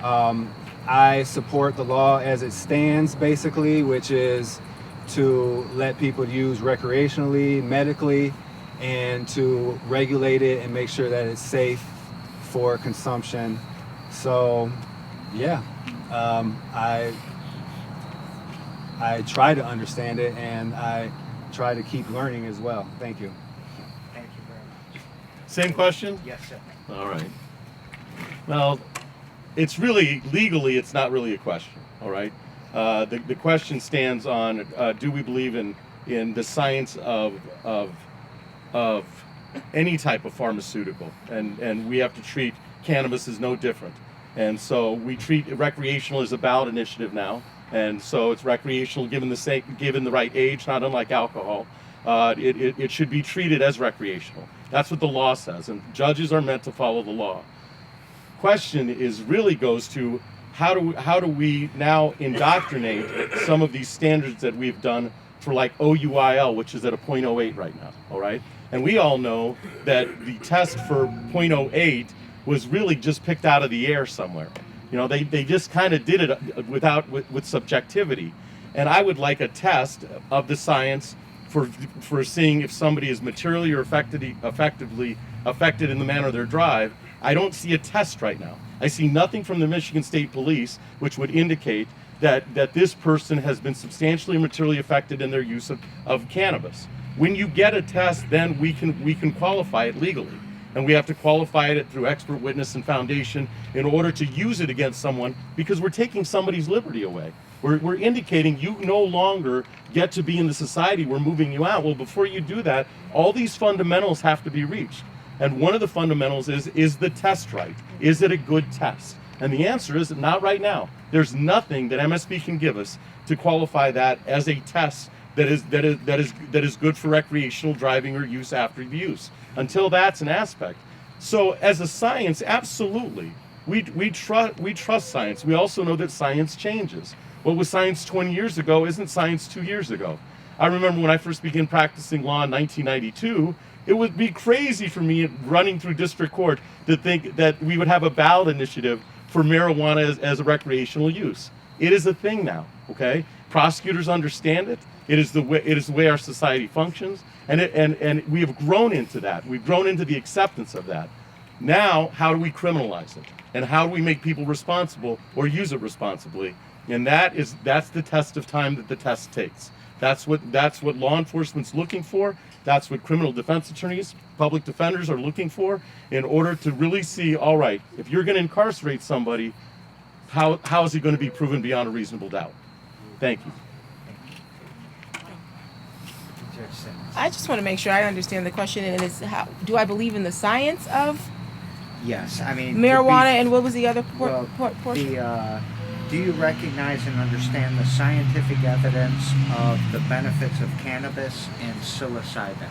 I support the law as it stands, basically, which is to let people use recreationally, medically, and to regulate it and make sure that it's safe for consumption. So, yeah, I try to understand it, and I try to keep learning as well. Thank you. Thank you very much. Same question? Yes, sir. All right. Well, it's really, legally, it's not really a question, all right? The question stands on, do we believe in the science of any type of pharmaceutical? And we have to treat cannabis as no different. And so we treat recreational as a ballot initiative now. And so it's recreational given the right age, not unlike alcohol. It should be treated as recreational. That's what the law says, and judges are meant to follow the law. Question goes to how do we now indoctrinate some of these standards that we've done for like OUIL, which is at a 0.08 right now, all right? And we all know that the test for 0.08 was really just picked out of the air somewhere. They just kind of did it with subjectivity. And I would like a test of the science for seeing if somebody is materially or effectively affected in the manner of their drive. I don't see a test right now. I see nothing from the Michigan State Police which would indicate that this person has been substantially or materially affected in their use of cannabis. When you get a test, then we can qualify it legally. And we have to qualify it through expert witness and foundation in order to use it against someone, because we're taking somebody's liberty away. We're indicating you no longer get to be in the society, we're moving you out. Well, before you do that, all these fundamentals have to be reached. And one of the fundamentals is the test right? Is it a good test? And the answer is not right now. There's nothing that MSP can give us to qualify that as a test that is good for recreational driving or use after use, until that's an aspect. So as a science, absolutely, we trust science. We also know that science changes. What was science 20 years ago isn't science 2 years ago. I remember when I first began practicing law in 1992, it would be crazy for me running through district court to think that we would have a ballot initiative for marijuana as a recreational use. It is a thing now, okay? Prosecutors understand it. It is the way our society functions, and we have grown into that. We've grown into the acceptance of that. Now, how do we criminalize it? And how do we make people responsible or use it responsibly? And that's the test of time that the test takes. That's what law enforcement's looking for. That's what criminal defense attorneys, public defenders are looking for in order to really see, all right, if you're going to incarcerate somebody, how is he going to be proven beyond a reasonable doubt? Thank you. I just want to make sure I understand the question, and it's how do I believe in the science of Yes, I mean marijuana, and what was the other portion? Do you recognize and understand the scientific evidence of the benefits of cannabis and psilocybin?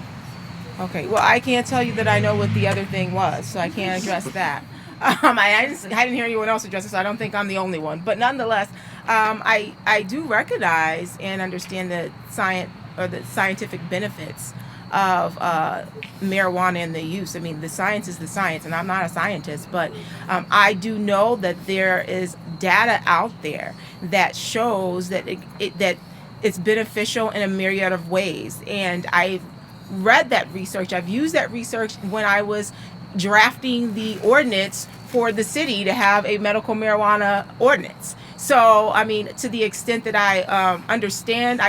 Okay, well, I can't tell you that I know what the other thing was, so I can't address that. I didn't hear anyone else address it, so I don't think I'm the only one. But nonetheless, I do recognize and understand the scientific benefits of marijuana and the use. I mean, the science is the science, and I'm not a scientist, but I do know that there is data out there that shows that that it's beneficial in a myriad of ways. And I've read that research. I've used that research when I was drafting the ordinance for the city to have a medical marijuana ordinance. So, I mean, to the extent that I understand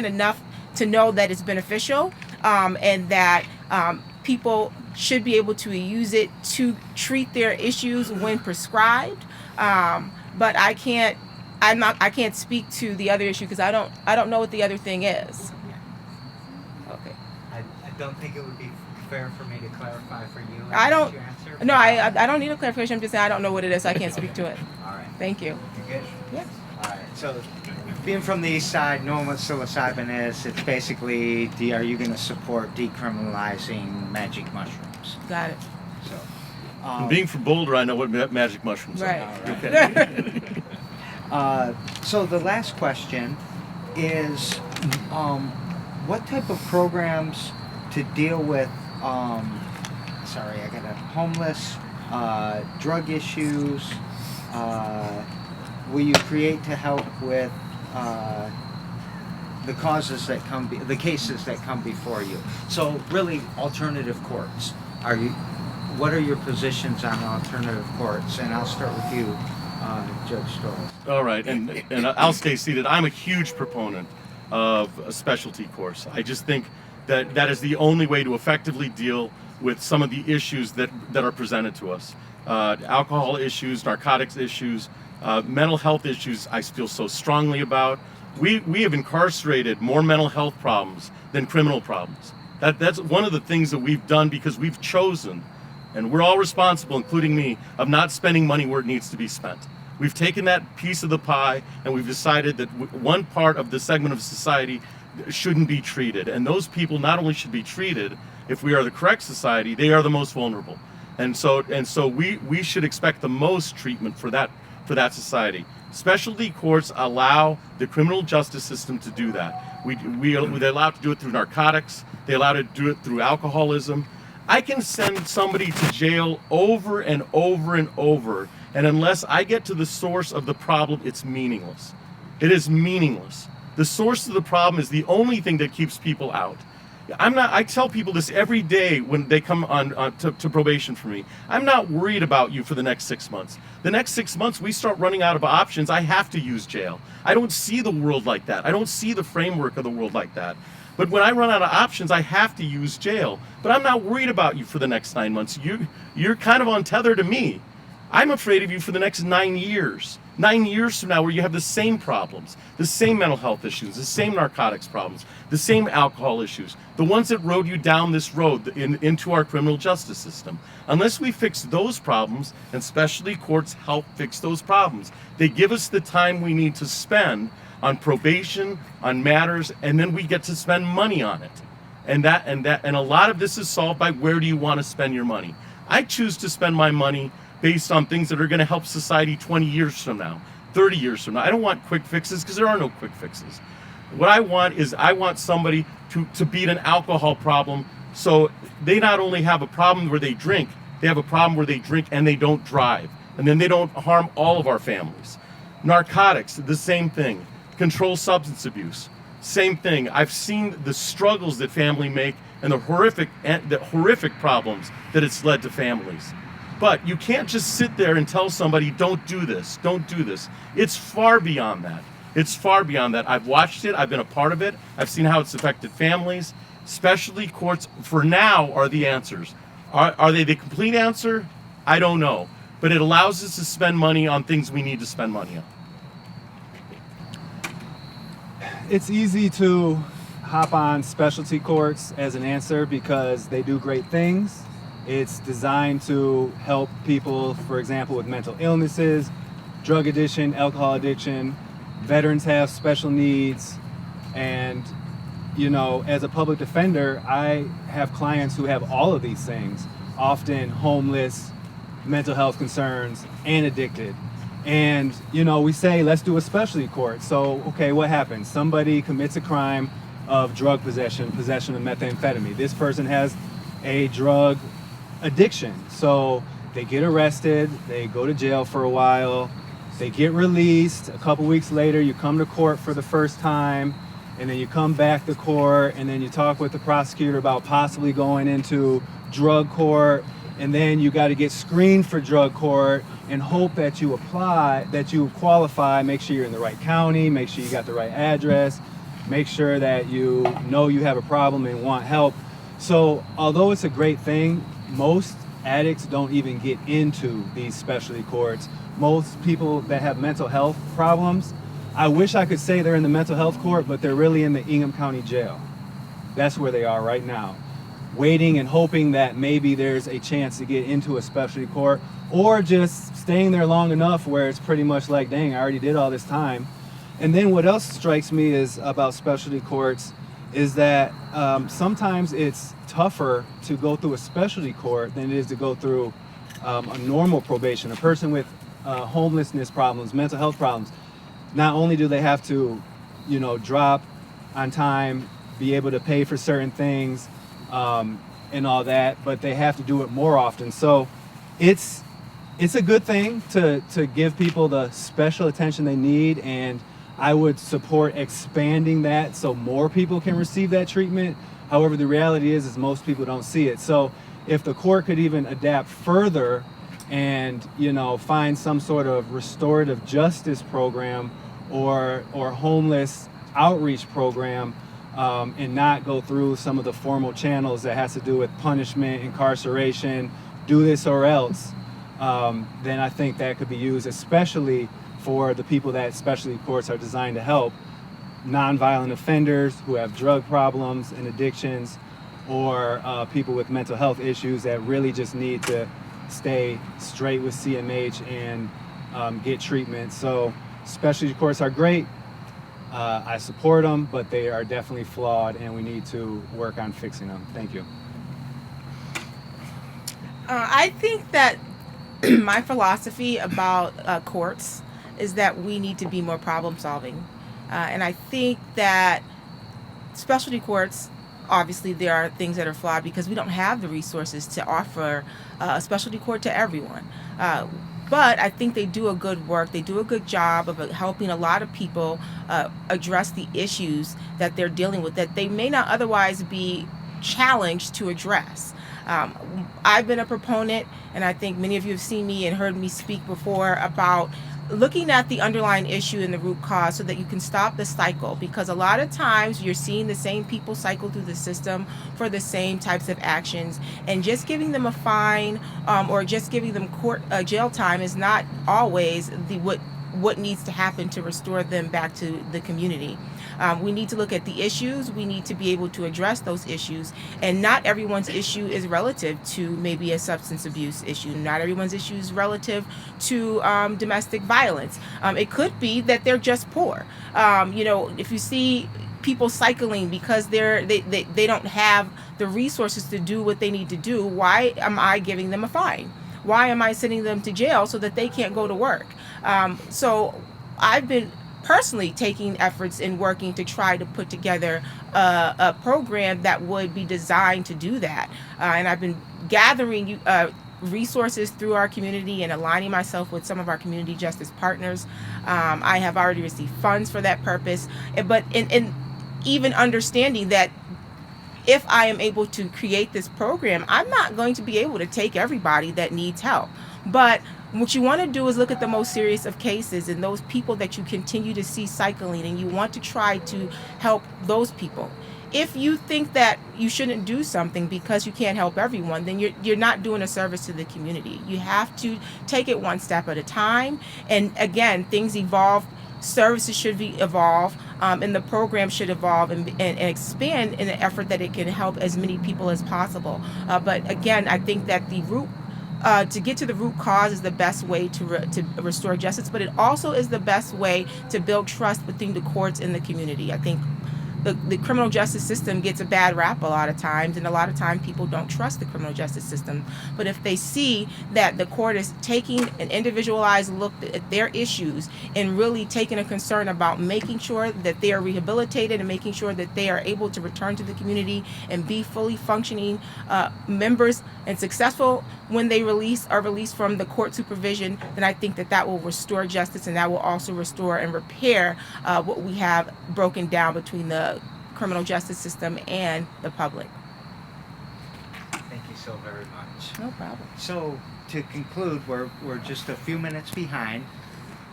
enough to know that it's beneficial, and that people should be able to use it to treat their issues when prescribed. But I can't speak to the other issue because I don't know what the other thing is. Okay. I don't think it would be fair for me to clarify for you. I don't need a clarification. I'm just saying I don't know what it is, so I can't speak to it. All right. Thank you. You good? Yeah. All right. So, being from the east side, knowing what psilocybin is, it's basically, are you going to support decriminalizing magic mushrooms? Got it. So, And being from Boulder, I know what magic mushrooms Right. are. Okay. So the last question is, what type of programs to deal with, homeless, drug issues, will you create to help with the cases that come before you? So really, alternative courts. What are your positions on alternative courts? And I'll start with you, Judge Stoll. All right, and I'll stay seated. I'm a huge proponent of a specialty course. I just think that is the only way to effectively deal with some of the issues that are presented to us. Alcohol issues, narcotics issues, mental health issues I feel so strongly about. We have incarcerated more mental health problems than criminal problems. That's one of the things that we've done because we've chosen, and we're all responsible, including me, of not spending money where it needs to be spent. We've taken that piece of the pie and we've decided that one part of the segment of society shouldn't be treated. And those people not only should be treated, if we are the correct society, they are the most vulnerable. And so we should expect the most treatment for that society. Specialty courts allow the criminal justice system to do that. They allow to do it through narcotics. They allow to do it through alcoholism. I can send somebody to jail over and over and over, and unless I get to the source of the problem, it's meaningless. It is meaningless. The source of the problem is the only thing that keeps people out. I tell people this every day when they come to probation for me. I'm not worried about you for the next 6 months. The next 6 months, we start running out of options. I have to use jail. I don't see the world like that. I don't see the framework of the world like that. But when I run out of options, I have to use jail. But I'm not worried about you for the next 9 months. You're kind of untethered to me. I'm afraid of you for the next 9 years. 9 years from now, where you have the same problems, the same mental health issues, the same narcotics problems, the same alcohol issues, the ones that rode you down this road into our criminal justice system. Unless we fix those problems, and specialty courts help fix those problems, they give us the time we need to spend on probation, on matters, and then we get to spend money on it. And a lot of this is solved by where do you want to spend your money. I choose to spend my money based on things that are going to help society 20 years from now, 30 years from now. I don't want quick fixes because there are no quick fixes. What I want is somebody to beat an alcohol problem, so they not only have a problem where they drink, they have a problem where they drink and they don't drive. And then they don't harm all of our families. Narcotics, the same thing. Controlled substance abuse, same thing. I've seen the struggles that family make and the horrific problems that it's led to families. But you can't just sit there and tell somebody, don't do this, don't do this. It's far beyond that. It's far beyond that. I've watched it. I've been a part of it. I've seen how it's affected families. Specialty courts, for now, are the answers. Are they the complete answer? I don't know. But it allows us to spend money on things we need to spend money on. It's easy to hop on specialty courts as an answer because they do great things. It's designed to help people, for example, with mental illnesses, drug addiction, alcohol addiction. Veterans have special needs. And, you know, as a public defender, I have clients who have all of these things, often homeless, mental health concerns, and addicted. And, you know, we say, let's do a specialty court. So, okay, what happens? Somebody commits a crime of drug possession of methamphetamine. This person has a drug addiction. So they get arrested, they go to jail for a while, they get released. A couple weeks later, you come to court for the first time, and then you come back to court, and then you talk with the prosecutor about possibly going into drug court, and then you got to get screened for drug court and hope that you apply, that you qualify, make sure you're in the right county, make sure you got the right address, make sure that you know you have a problem and want help. So although it's a great thing, most addicts don't even get into these specialty courts. Most people that have mental health problems, I wish I could say they're in the mental health court, but they're really in the Ingham County Jail. That's where they are right now, waiting and hoping that maybe there's a chance to get into a specialty court, or just staying there long enough where it's pretty much like, dang, I already did all this time. And then what else strikes me is about specialty courts is that sometimes it's tougher to go through a specialty court than it is to go through a normal probation. A person with homelessness problems, mental health problems, not only do they have to, you know, drop on time, be able to pay for certain things and all that, but they have to do it more often. So it's a good thing to give people the special attention they need, and I would support expanding that so more people can receive that treatment. However, the reality is most people don't see it. So if the court could even adapt further and, you know, find some sort of restorative justice program or homeless outreach program, and not go through some of the formal channels that has to do with punishment, incarceration, do this or else, then I think that could be used, especially for the people that specialty courts are designed to help, nonviolent offenders who have drug problems and addictions, or people with mental health issues that really just need to stay straight with CMH and get treatment. So specialty courts are great. I support them, but they are definitely flawed, and we need to work on fixing them. Thank you. I think that my philosophy about courts is that we need to be more problem solving. And I think that specialty courts, obviously there are things that are flawed because we don't have the resources to offer a specialty court to everyone. but I think they do a good work. They do a good job of helping a lot of people address the issues that they're dealing with that they may not otherwise be challenged to address. I've been a proponent, and I think many of you have seen me and heard me speak before about looking at the underlying issue and the root cause so that you can stop the cycle, because a lot of times you're seeing the same people cycle through the system for the same types of actions, and just giving them a fine or just giving them jail time is not always what needs to happen to restore them back to the community. We need to look at the issues. We need to be able to address those issues. And not everyone's issue is relative to maybe a substance abuse issue. Not everyone's issue is relative to domestic violence. It could be that they're just poor. If you see people cycling because they don't have the resources to do what they need to do, why am I giving them a fine? Why am I sending them to jail so that they can't go to work? So I've been personally taking efforts in working to try to put together a program that would be designed to do that. And I've been gathering resources through our community and aligning myself with some of our community justice partners. I have already received funds for that purpose, but in even understanding that if I am able to create this program, I'm not going to be able to take everybody that needs help. But what you want to do is look at the most serious of cases and those people that you continue to see cycling, and you want to try to help those people. If you think that you shouldn't do something because you can't help everyone, then you're not doing a service to the community. You have to take it one step at a time. And again, things evolve. Services should evolve, and the program should evolve and expand in an effort that it can help as many people as possible. But again, I think that to get to the root cause is the best way to restore justice, but it also is the best way to build trust between the courts and the community. I think the criminal justice system gets a bad rap a lot of times, and a lot of times people don't trust the criminal justice system. But if they see that the court is taking an individualized look at their issues and really taking a concern about making sure that they are rehabilitated and making sure that they are able to return to the community and be fully functioning members and successful when they are released from the court supervision, then I think that will restore justice, and that will also restore and repair what we have broken down between the criminal justice system and the public. Thank you so very much. No problem. So to conclude, we're just a few minutes behind.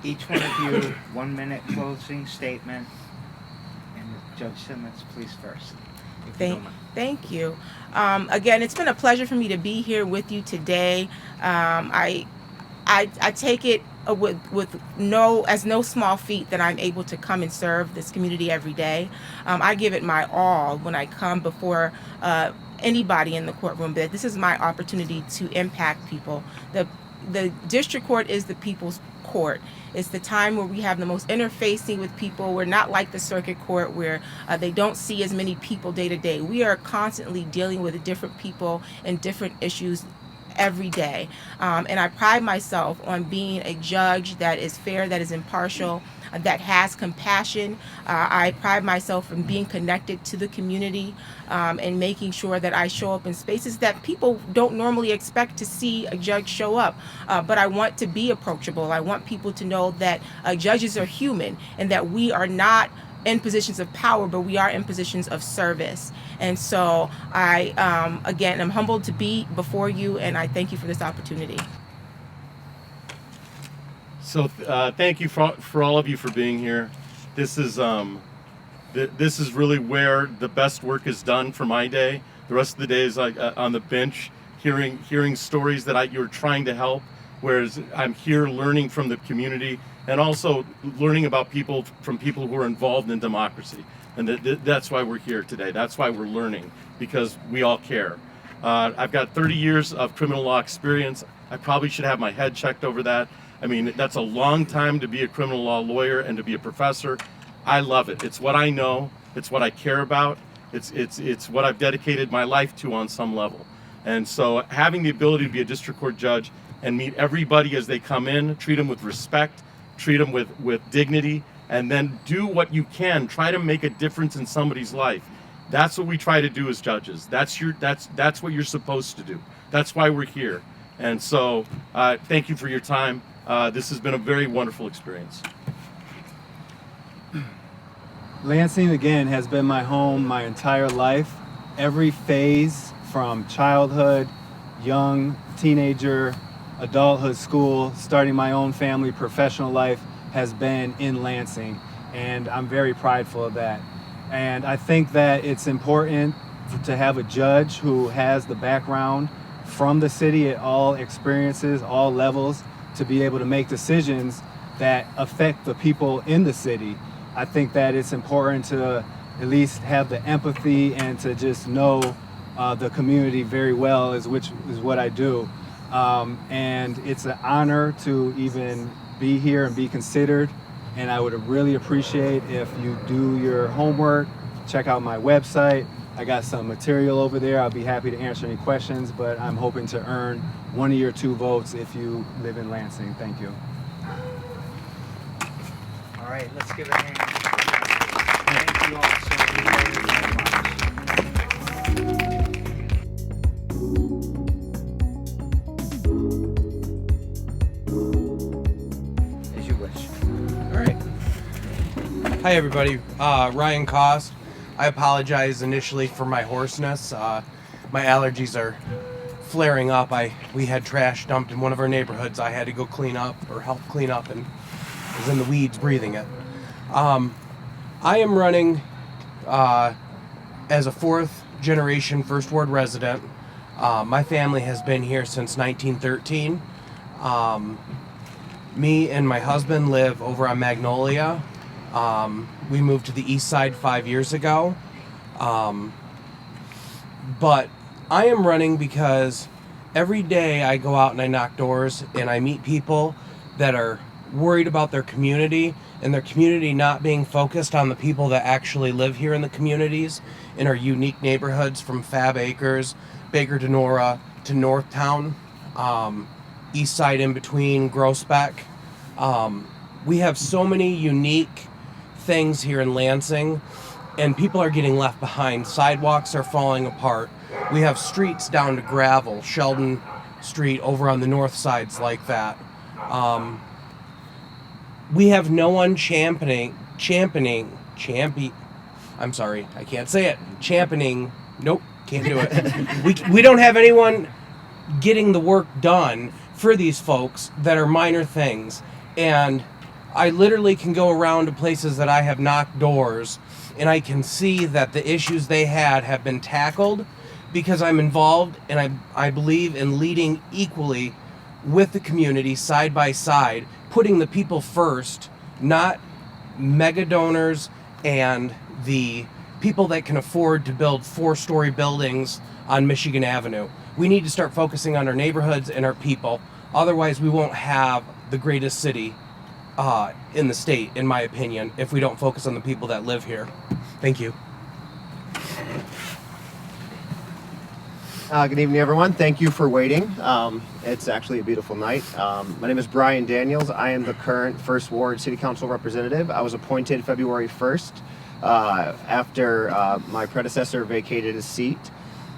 Each one of you, 1 minute closing statement. And Judge Simmons, please first. Thank you. Again, it's been a pleasure for me to be here with you today. I take it with no small feat that I'm able to come and serve this community every day. I give it my all when I come before anybody in the courtroom, but this is my opportunity to impact people. The district court is the people's court. It's the time where we have the most interfacing with people. We're not like the circuit court where they don't see as many people day to day. We are constantly dealing with different people and different issues every day. And I pride myself on being a judge that is fair, that is impartial, that has compassion. I pride myself in being connected to the community and making sure that I show up in spaces that people don't normally expect to see a judge show up. But I want to be approachable. I want people to know that judges are human and that we are not in positions of power, but we are in positions of service. And so I, again, am humbled to be before you, and I thank you for this opportunity. So thank you for all of you for being here. This is really where the best work is done for my day. The rest of the day is like on the bench, hearing stories that you're trying to help, whereas I'm here learning from the community and also learning about people who are involved in democracy. And that's why we're here today. That's why we're learning, because we all care. I've got 30 years of criminal law experience. I probably should have my head checked over that. I mean, that's a long time to be a criminal law lawyer and to be a professor. I love it. It's what I know. It's what I care about. It's what I've dedicated my life to on some level. And so having the ability to be a district court judge and meet everybody as they come in, treat them with respect, treat them with dignity, and then do what you can. Try to make a difference in somebody's life. That's what we try to do as judges. That's what you're supposed to do. That's why we're here. And so thank you for your time. This has been a very wonderful experience. Lansing, again, has been my home my entire life. Every phase from childhood, young, teenager, adulthood, school, starting my own family, professional life has been in Lansing. And I'm very prideful of that. And I think that it's important to have a judge who has the background from the city at all experiences, all levels, to be able to make decisions that affect the people in the city. I think that it's important to at least have the empathy and to just know the community very well, which is what I do. And it's an honor to even be here and be considered. And I would really appreciate if you do your homework, check out my website. I got some material over there. I'll be happy to answer any questions, but I'm hoping to earn 1 of your 2 votes if you live in Lansing. Thank you. All right, let's give it a hand. Thank you all so very much. As you wish. All right. Hi, everybody. Ryan Cost. I apologize initially for my hoarseness. My allergies are flaring up. We had trash dumped in one of our neighborhoods. I had to go clean up or help clean up and was in the weeds breathing it. I am running as a 4th generation First Ward resident. My family has been here since 1913. Me and my husband live over on Magnolia. We moved to the east side 5 years ago. But I am running because every day I go out and I knock doors and I meet people that are worried about their community and their community not being focused on the people that actually live here in the communities in our unique neighborhoods, from Fab Acres, Baker Denora to Northtown, east side in between, Groesbeck. We have so many unique things here in Lansing, and people are getting left behind. Sidewalks are falling apart. We have streets down to gravel. Sheldon Street over on the north side's like that. We have no one championing, I'm sorry, I can't say it. Championing, nope, can't do it. We don't have anyone getting the work done for these folks that are minor things. And I literally can go around to places that I have knocked doors and I can see that the issues they had have been tackled because I'm involved and I believe in leading equally with the community side by side, putting the people first, not mega donors and the people that can afford to build 4-story buildings on Michigan Avenue. We need to start focusing on our neighborhoods and our people. Otherwise, we won't have the greatest city in the state, in my opinion, if we don't focus on the people that live here. Thank you. Good evening, everyone. Thank you for waiting. It's actually a beautiful night. My name is Brian Daniels. I am the current First Ward City Council representative. I was appointed February 1st after my predecessor vacated his seat.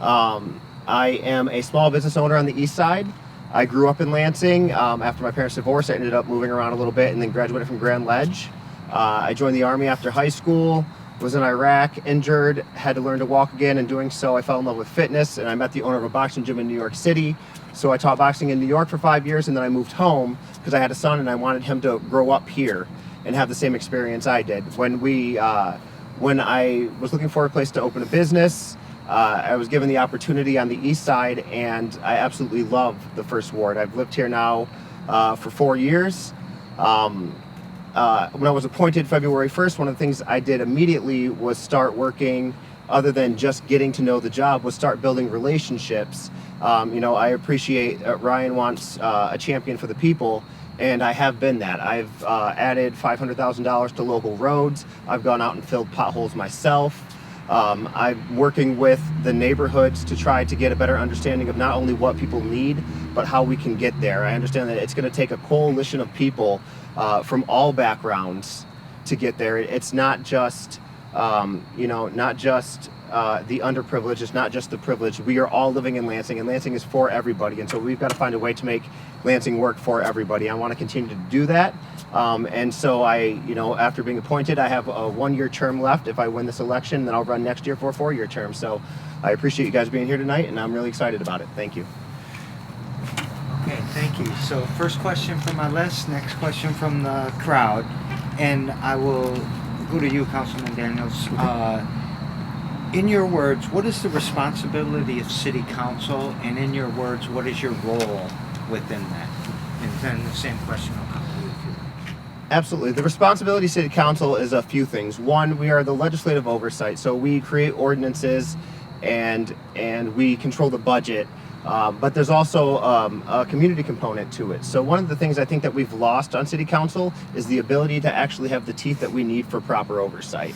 I am a small business owner on the east side. I grew up in Lansing. After my parents' divorce, I ended up moving around a little bit and then graduated from Grand Ledge. I joined the Army after high school, was in Iraq, injured, had to learn to walk again. In doing so, I fell in love with fitness, and I met the owner of a boxing gym in New York City. So I taught boxing in New York for 5 years, and then I moved home because I had a son and I wanted him to grow up here and have the same experience I did. When I was looking for a place to open a business, I was given the opportunity on the east side, and I absolutely love the First Ward. I've lived here now for 4 years. When I was appointed February 1st, one of the things I did immediately was start working, other than just getting to know the job, was start building relationships. I appreciate Ryan wants a champion for the people, and I have been that. I've added $500,000 to local roads. I've gone out and filled potholes myself. I'm working with the neighborhoods to try to get a better understanding of not only what people need, but how we can get there. I understand that it's going to take a coalition of people from all backgrounds to get there. It's not just, the underprivileged. It's not just the privileged. We are all living in Lansing, and Lansing is for everybody. And so we've got to find a way to make Lansing work for everybody. I want to continue to do that. And so after being appointed, I have a 1-year term left. If I win this election, then I'll run next year for a 4-year term. So I appreciate you guys being here tonight, and I'm really excited about it. Thank you. Okay, thank you. So first question from my list, next question from the crowd. And I will go to you, Councilman Daniels. In your words, what is the responsibility of City Council? And in your words, what is your role within that? And then the same question will come to you. Absolutely. The responsibility of City Council is a few things. One, we are the legislative oversight. So we create ordinances and we control the budget. But there's also a community component to it. So one of the things I think that we've lost on City Council is the ability to actually have the teeth that we need for proper oversight.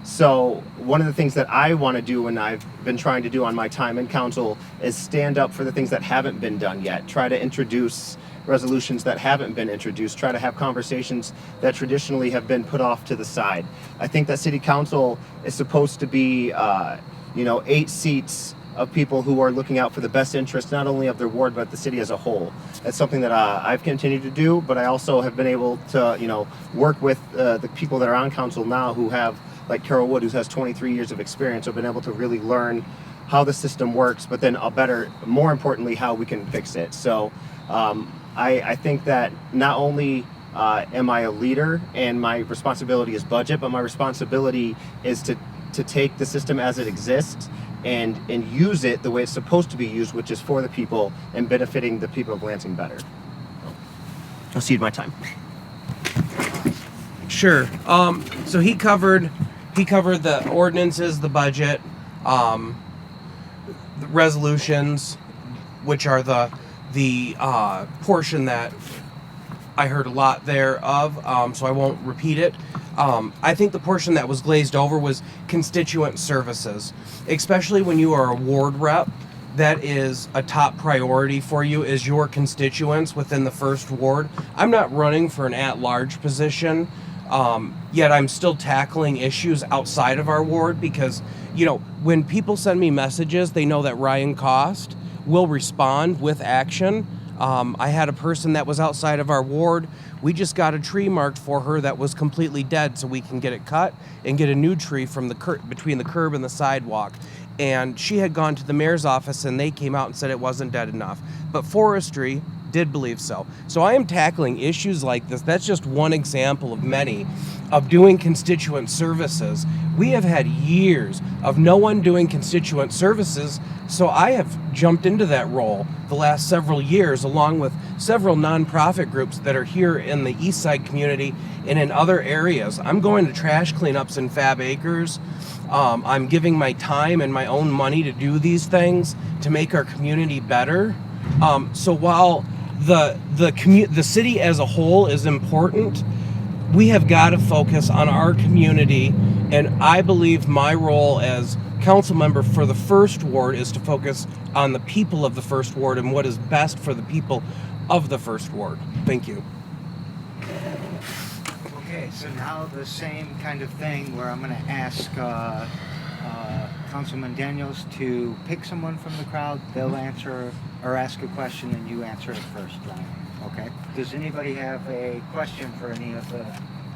So one of the things that I want to do, and I've been trying to do on my time in council, is stand up for the things that haven't been done yet. Try to introduce resolutions that haven't been introduced. Try to have conversations that traditionally have been put off to the side. I think that City Council is supposed to be, 8 seats of people who are looking out for the best interest not only of their ward but the city as a whole. That's something that I've continued to do, but I also have been able to work with the people that are on council now who have, like Carol Wood, who has 23 years of experience. I've been able to really learn how the system works, but then more importantly, how we can fix it. So I think that not only am I a leader and my responsibility is budget, but my responsibility is to take the system as it exists and use it the way it's supposed to be used, which is for the people and benefiting the people of Lansing better. I'll cede my time. Sure. So he covered the ordinances, the budget, the resolutions, which are the portion that I heard a lot thereof, so I won't repeat it. I think the portion that was glazed over was constituent services, especially when you are a ward rep. That is a top priority for you, is your constituents within the first ward. I'm not running for an at-large position, yet I'm still tackling issues outside of our ward because, when people send me messages, they know that Ryan Cost will respond with action. I had a person that was outside of our ward. We just got a tree marked for her that was completely dead, so we can get it cut and get a new tree from between the curb and the sidewalk. And she had gone to the mayor's office and they came out and said it wasn't dead enough. But forestry did believe so. So I am tackling issues like this. That's just one example of many of doing constituent services. We have had years of no one doing constituent services, so I have jumped into that role the last several years, along with several nonprofit groups that are here in the Eastside community and in other areas. I'm going to trash cleanups in Fab Acres. I'm giving my time and my own money to do these things to make our community better. So while the city as a whole is important, we have got to focus on our community, and I believe my role as council member for the first ward is to focus on the people of the first ward and what is best for the people of the first ward. Thank you. Okay, so now the same kind of thing where I'm going to ask Councilman Daniels to pick someone from the crowd. They'll answer or ask a question and you answer it first, Ryan. Okay. Does anybody have a question for any of the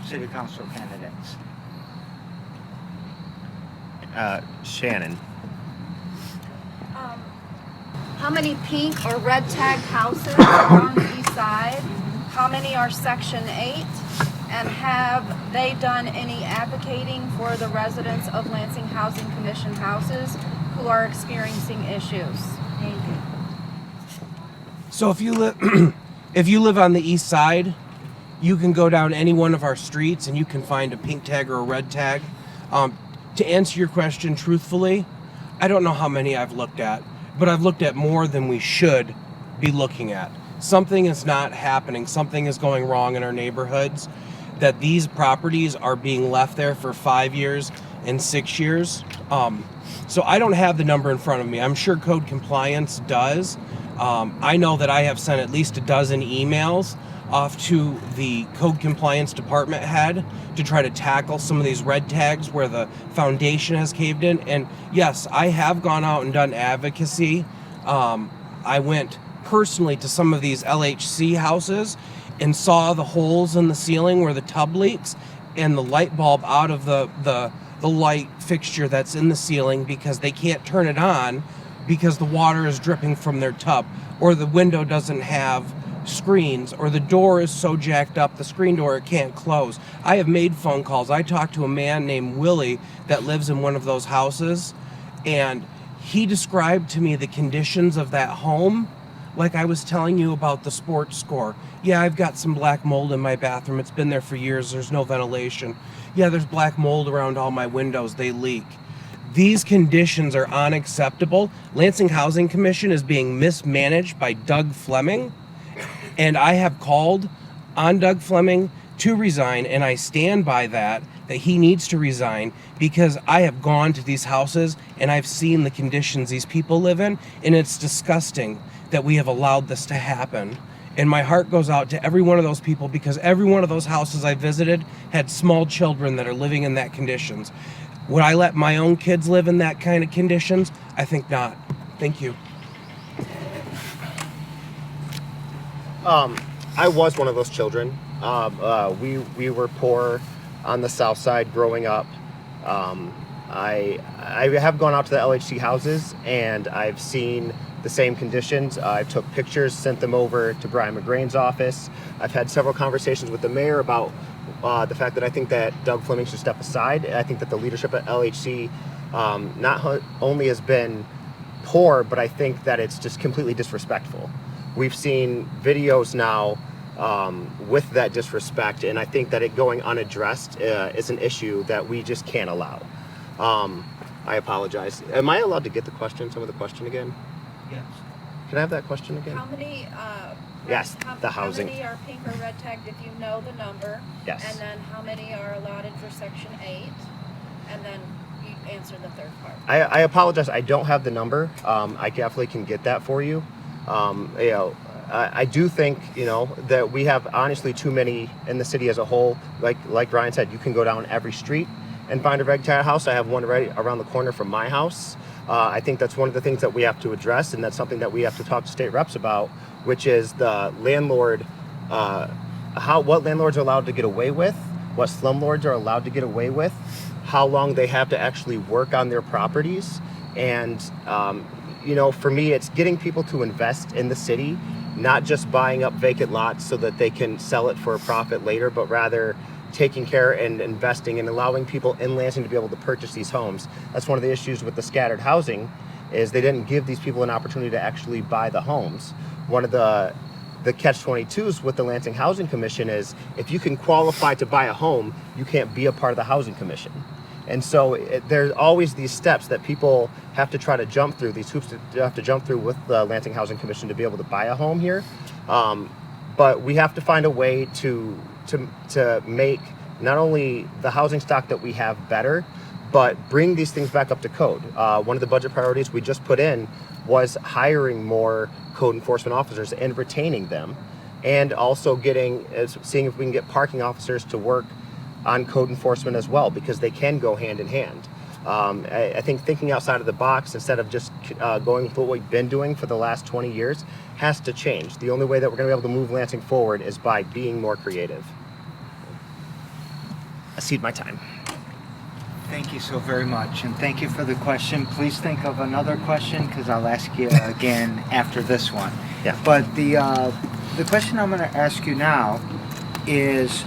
city council candidates? Shannon. How many pink or red tagged houses are on the east side? How many are Section 8? And have they done any advocating for the residents of Lansing Housing Commission houses who are experiencing issues? Thank you. So if you live on the east side, you can go down any one of our streets and you can find a pink tag or a red tag. To answer your question truthfully, I don't know how many I've looked at, but I've looked at more than we should be looking at. Something is not happening. Something is going wrong in our neighborhoods, that these properties are being left there for 5 years and 6 years. So I don't have the number in front of me. I'm sure code compliance does, I know that I have sent at least a dozen emails off to the code compliance department head to try to tackle some of these red tags where the foundation has caved in. And yes, I have gone out and done advocacy. I went personally to some of these LHC houses and saw the holes in the ceiling where the tub leaks and the light bulb out of the light fixture that's in the ceiling because they can't turn it on because the water is dripping from their tub, or the window doesn't have screens, or the door is so jacked up, the screen door, it can't close. I have made phone calls. I talked to a man named Willie that lives in one of those houses, and he described to me the conditions of that home like I was telling you about the sports score. Yeah, I've got some black mold in my bathroom. It's been there for years. There's no ventilation. Yeah, there's black mold around all my windows. They leak. These conditions are unacceptable. Lansing Housing Commission is being mismanaged by Doug Fleming, and I have called on Doug Fleming to resign, and I stand by that he needs to resign, because I have gone to these houses and I've seen the conditions these people live in, and it's disgusting that we have allowed this to happen. And my heart goes out to every one of those people, because every one of those houses I visited had small children that are living in that conditions. Would I let my own kids live in that kind of conditions? I think not. Thank you. I was one of those children. We were poor on the south side growing up. I have gone out to the LHC houses and I've seen the same conditions. I took pictures, sent them over to Brian McGrain's office. I've had several conversations with the mayor about the fact that I think that Doug Fleming should step aside. I think that the leadership at LHC not only has been poor, but I think that it's just completely disrespectful. We've seen videos now with that disrespect, and I think that it going unaddressed is an issue that we just can't allow. I apologize. Am I allowed to get some of the question again? Yes. Can I have that question again? How many, Yes, the housing. How many are pink or red tagged if you know the number? Yes. And then how many are allotted for Section 8? And then you answer the third part. I apologize. I don't have the number. I definitely can get that for you. I do think, that we have honestly too many in the city as a whole. Like Ryan said, you can go down every street and find a red tag house. I have one right around the corner from my house. I think that's one of the things that we have to address, and that's something that we have to talk to state reps about, which is the landlord, what landlords are allowed to get away with, what slumlords are allowed to get away with, how long they have to actually work on their properties. And, for me, it's getting people to invest in the city, not just buying up vacant lots so that they can sell it for a profit later, but rather taking care and investing and allowing people in Lansing to be able to purchase these homes. That's one of the issues with the scattered housing, is they didn't give these people an opportunity to actually buy the homes. One of the catch-22s with the Lansing Housing Commission is, if you can qualify to buy a home, you can't be a part of the Housing Commission. And so there's always these steps that people have to try to jump through, these hoops to have to jump through with the Lansing Housing Commission to be able to buy a home here. But we have to find a way to make not only the housing stock that we have better, but bring these things back up to code. One of the budget priorities we just put in was hiring more code enforcement officers and retaining them, and also seeing if we can get parking officers to work on code enforcement as well, because they can go hand in hand. I think thinking outside of the box instead of just going with what we've been doing for the last 20 years has to change. The only way that we're going to be able to move Lansing forward is by being more creative. I cede my time. Thank you so very much, and thank you for the question. Please think of another question, because I'll ask you again after this one. Yeah. But the question I'm going to ask you now is,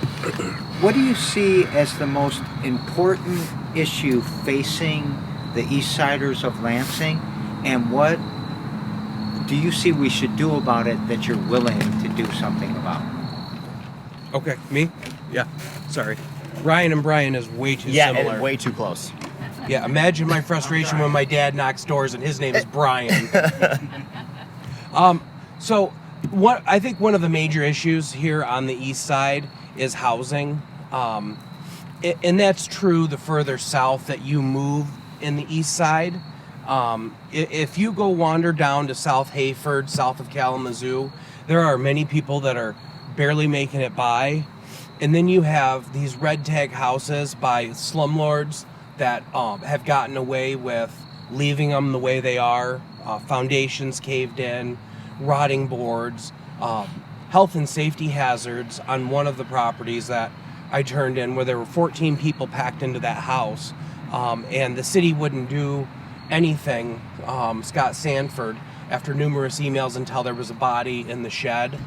what do you see as the most important issue facing the Eastsiders of Lansing, and what do you see we should do about it that you're willing to do something about? Okay, me? Yeah, sorry. Ryan and Brian is way too similar. Yeah, and way too close. Yeah, imagine my frustration when my dad knocks doors and his name is Brian. I think one of the major issues here on the east side is housing. And that's true the further south that you move in the east side. If you go wander down to South Hayford, south of Kalamazoo, there are many people that are barely making it by. And then you have these red tag houses by slumlords that have gotten away with leaving them the way they are. Foundations caved in, rotting boards, health and safety hazards on one of the properties that I turned in where there were 14 people packed into that house. And the city wouldn't do anything, Scott Sanford, after numerous emails until there was a body in the shed.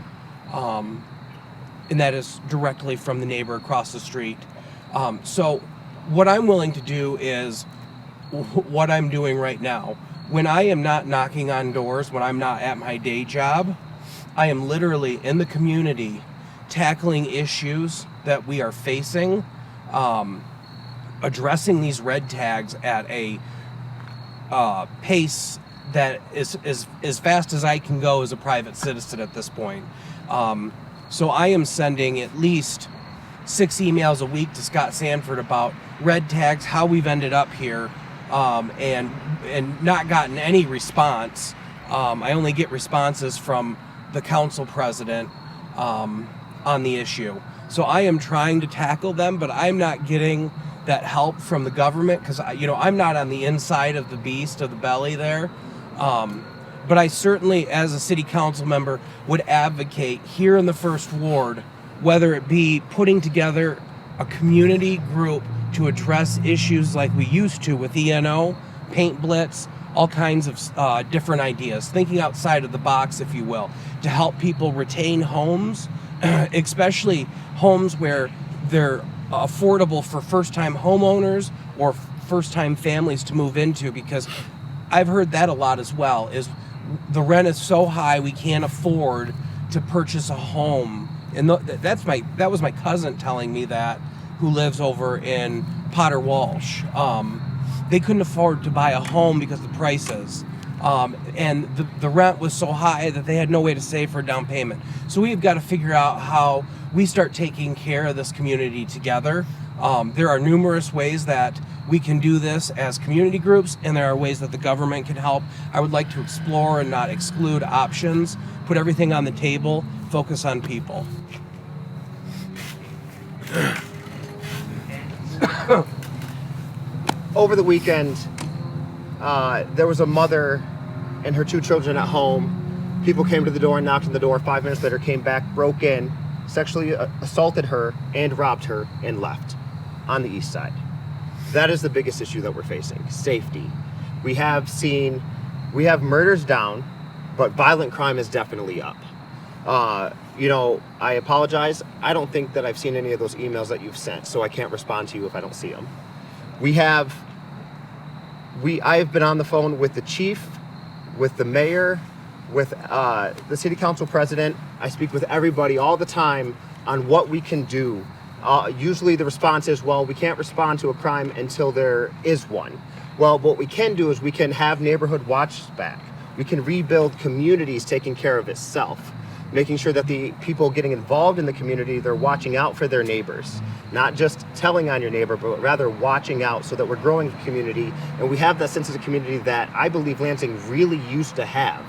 And that is directly from the neighbor across the street. So what I'm willing to do is what I'm doing right now. When I am not knocking on doors, when I'm not at my day job, I am literally in the community tackling issues that we are facing, addressing these red tags at a pace that is as fast as I can go as a private citizen at this point. So I am sending at least 6 emails a week to Scott Sanford about red tags, how we've ended up here, and not gotten any response. I only get responses from the council president on the issue. So I am trying to tackle them, but I'm not getting that help from the government because I'm not on the inside of the beast, of the belly there. But I certainly, as a city council member, would advocate here in the First Ward, whether it be putting together a community group to address issues like we used to with ENO, Paint Blitz, all kinds of different ideas, thinking outside of the box, if you will, to help people retain homes, especially homes where they're affordable for first-time homeowners or first-time families to move into, because I've heard that a lot as well, is the rent is so high we can't afford to purchase a home. And that was my cousin telling me that, who lives over in Potter Walsh. They couldn't afford to buy a home because of the prices. And the rent was so high that they had no way to save for a down payment. So we've got to figure out how we start taking care of this community together. There are numerous ways that we can do this as community groups, and there are ways that the government can help. I would like to explore and not exclude options, put everything on the table, focus on people. Over the weekend, there was a mother and her 2 children at home. People came to the door and knocked on the door. 5 minutes later, came back, broke in, sexually assaulted her and robbed her and left on the east side. That is the biggest issue that we're facing, safety. We have murders down, but violent crime is definitely up. I apologize. I don't think that I've seen any of those emails that you've sent, so I can't respond to you if I don't see them. I have been on the phone with the chief, with the mayor, with the city council president. I speak with everybody all the time on what we can do. Usually the response is, well, we can't respond to a crime until there is one. Well, what we can do is we can have neighborhood watch back. We can rebuild communities taking care of itself, making sure that the people getting involved in the community, they're watching out for their neighbors, not just telling on your neighbor, but rather watching out so that we're growing a community. And we have that sense of the community that I believe Lansing really used to have.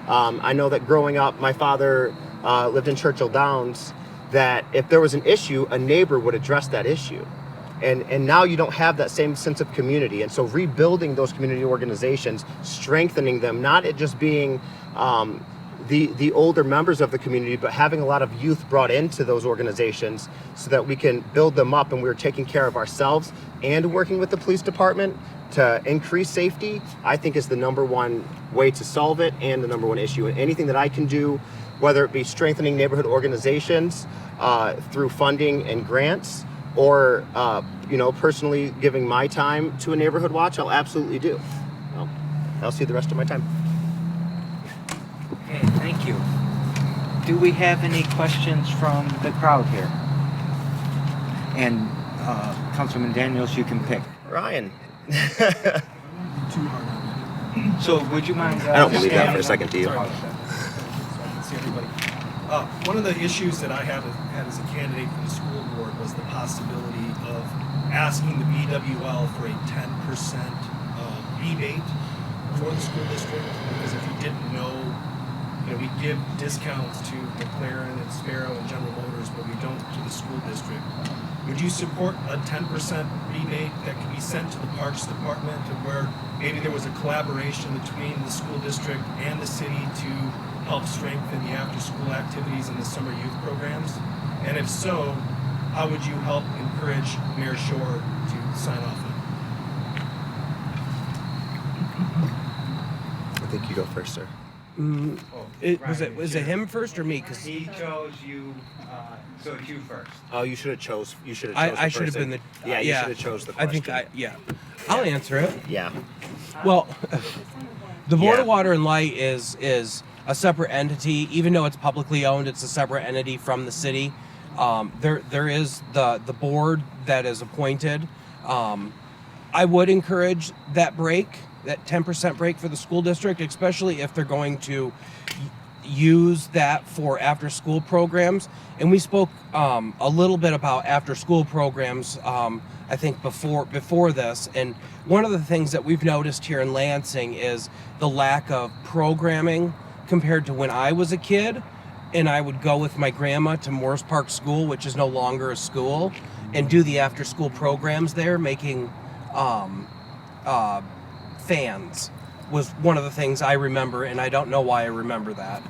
I know that growing up, my father lived in Churchill Downs, that if there was an issue, a neighbor would address that issue. And now you don't have that same sense of community. And so rebuilding those community organizations, strengthening them, not it just being the older members of the community, but having a lot of youth brought into those organizations so that we can build them up and we're taking care of ourselves and working with the police department to increase safety, I think is the #1 way to solve it and the #1 issue. And anything that I can do, whether it be strengthening neighborhood organizations through funding and grants, or personally giving my time to a neighborhood watch, I'll absolutely do. I'll see the rest of my time. Okay, thank you. Do we have any questions from the crowd here? And Councilman Daniels, you can pick. Ryan. So would you mind? I don't believe that for a second, do you? See everybody. One of the issues that I had as a candidate for the school board was the possibility of asking the BWL for a 10% rebate for the school district, because if you didn't know, we give discounts to McLaren and Sparrow and General Motors, but we don't to the school district. Would you support a 10% rebate that could be sent to the Parks Department, to where maybe there was a collaboration between the school district and the city to help strengthen the after-school activities and the summer youth programs? And if so, how would you help encourage Mayor Shore to sign off on it? I think you go first, sir. Was it him first or me? Because he chose you, so it's you first. Oh, you should have chose. You should have. I should have been the. Yeah, you should have chose the question. I'll answer it. Yeah. Well, the Board of Water and Light is a separate entity. Even though it's publicly owned, it's a separate entity from the city. There is the board that is appointed. I would encourage that break, that 10% break for the school district, especially if they're going to use that for after-school programs. And we spoke a little bit about after-school programs, I think before this. And one of the things that we've noticed here in Lansing is the lack of programming compared to when I was a kid. And I would go with my grandma to Morris Park School, which is no longer a school, and do the after-school programs there, making fans was one of the things I remember, and I don't know why I remember that.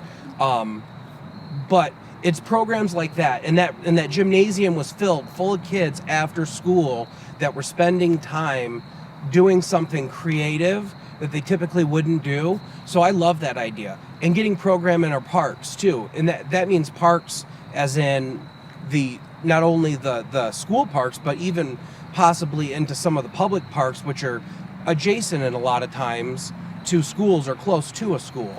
But it's programs like that, and that gymnasium was full of kids after school that were spending time doing something creative that they typically wouldn't do. So I love that idea. And getting program in our parks too. And that means parks as in not only the school parks, but even possibly into some of the public parks, which are adjacent in a lot of times to schools or close to a school.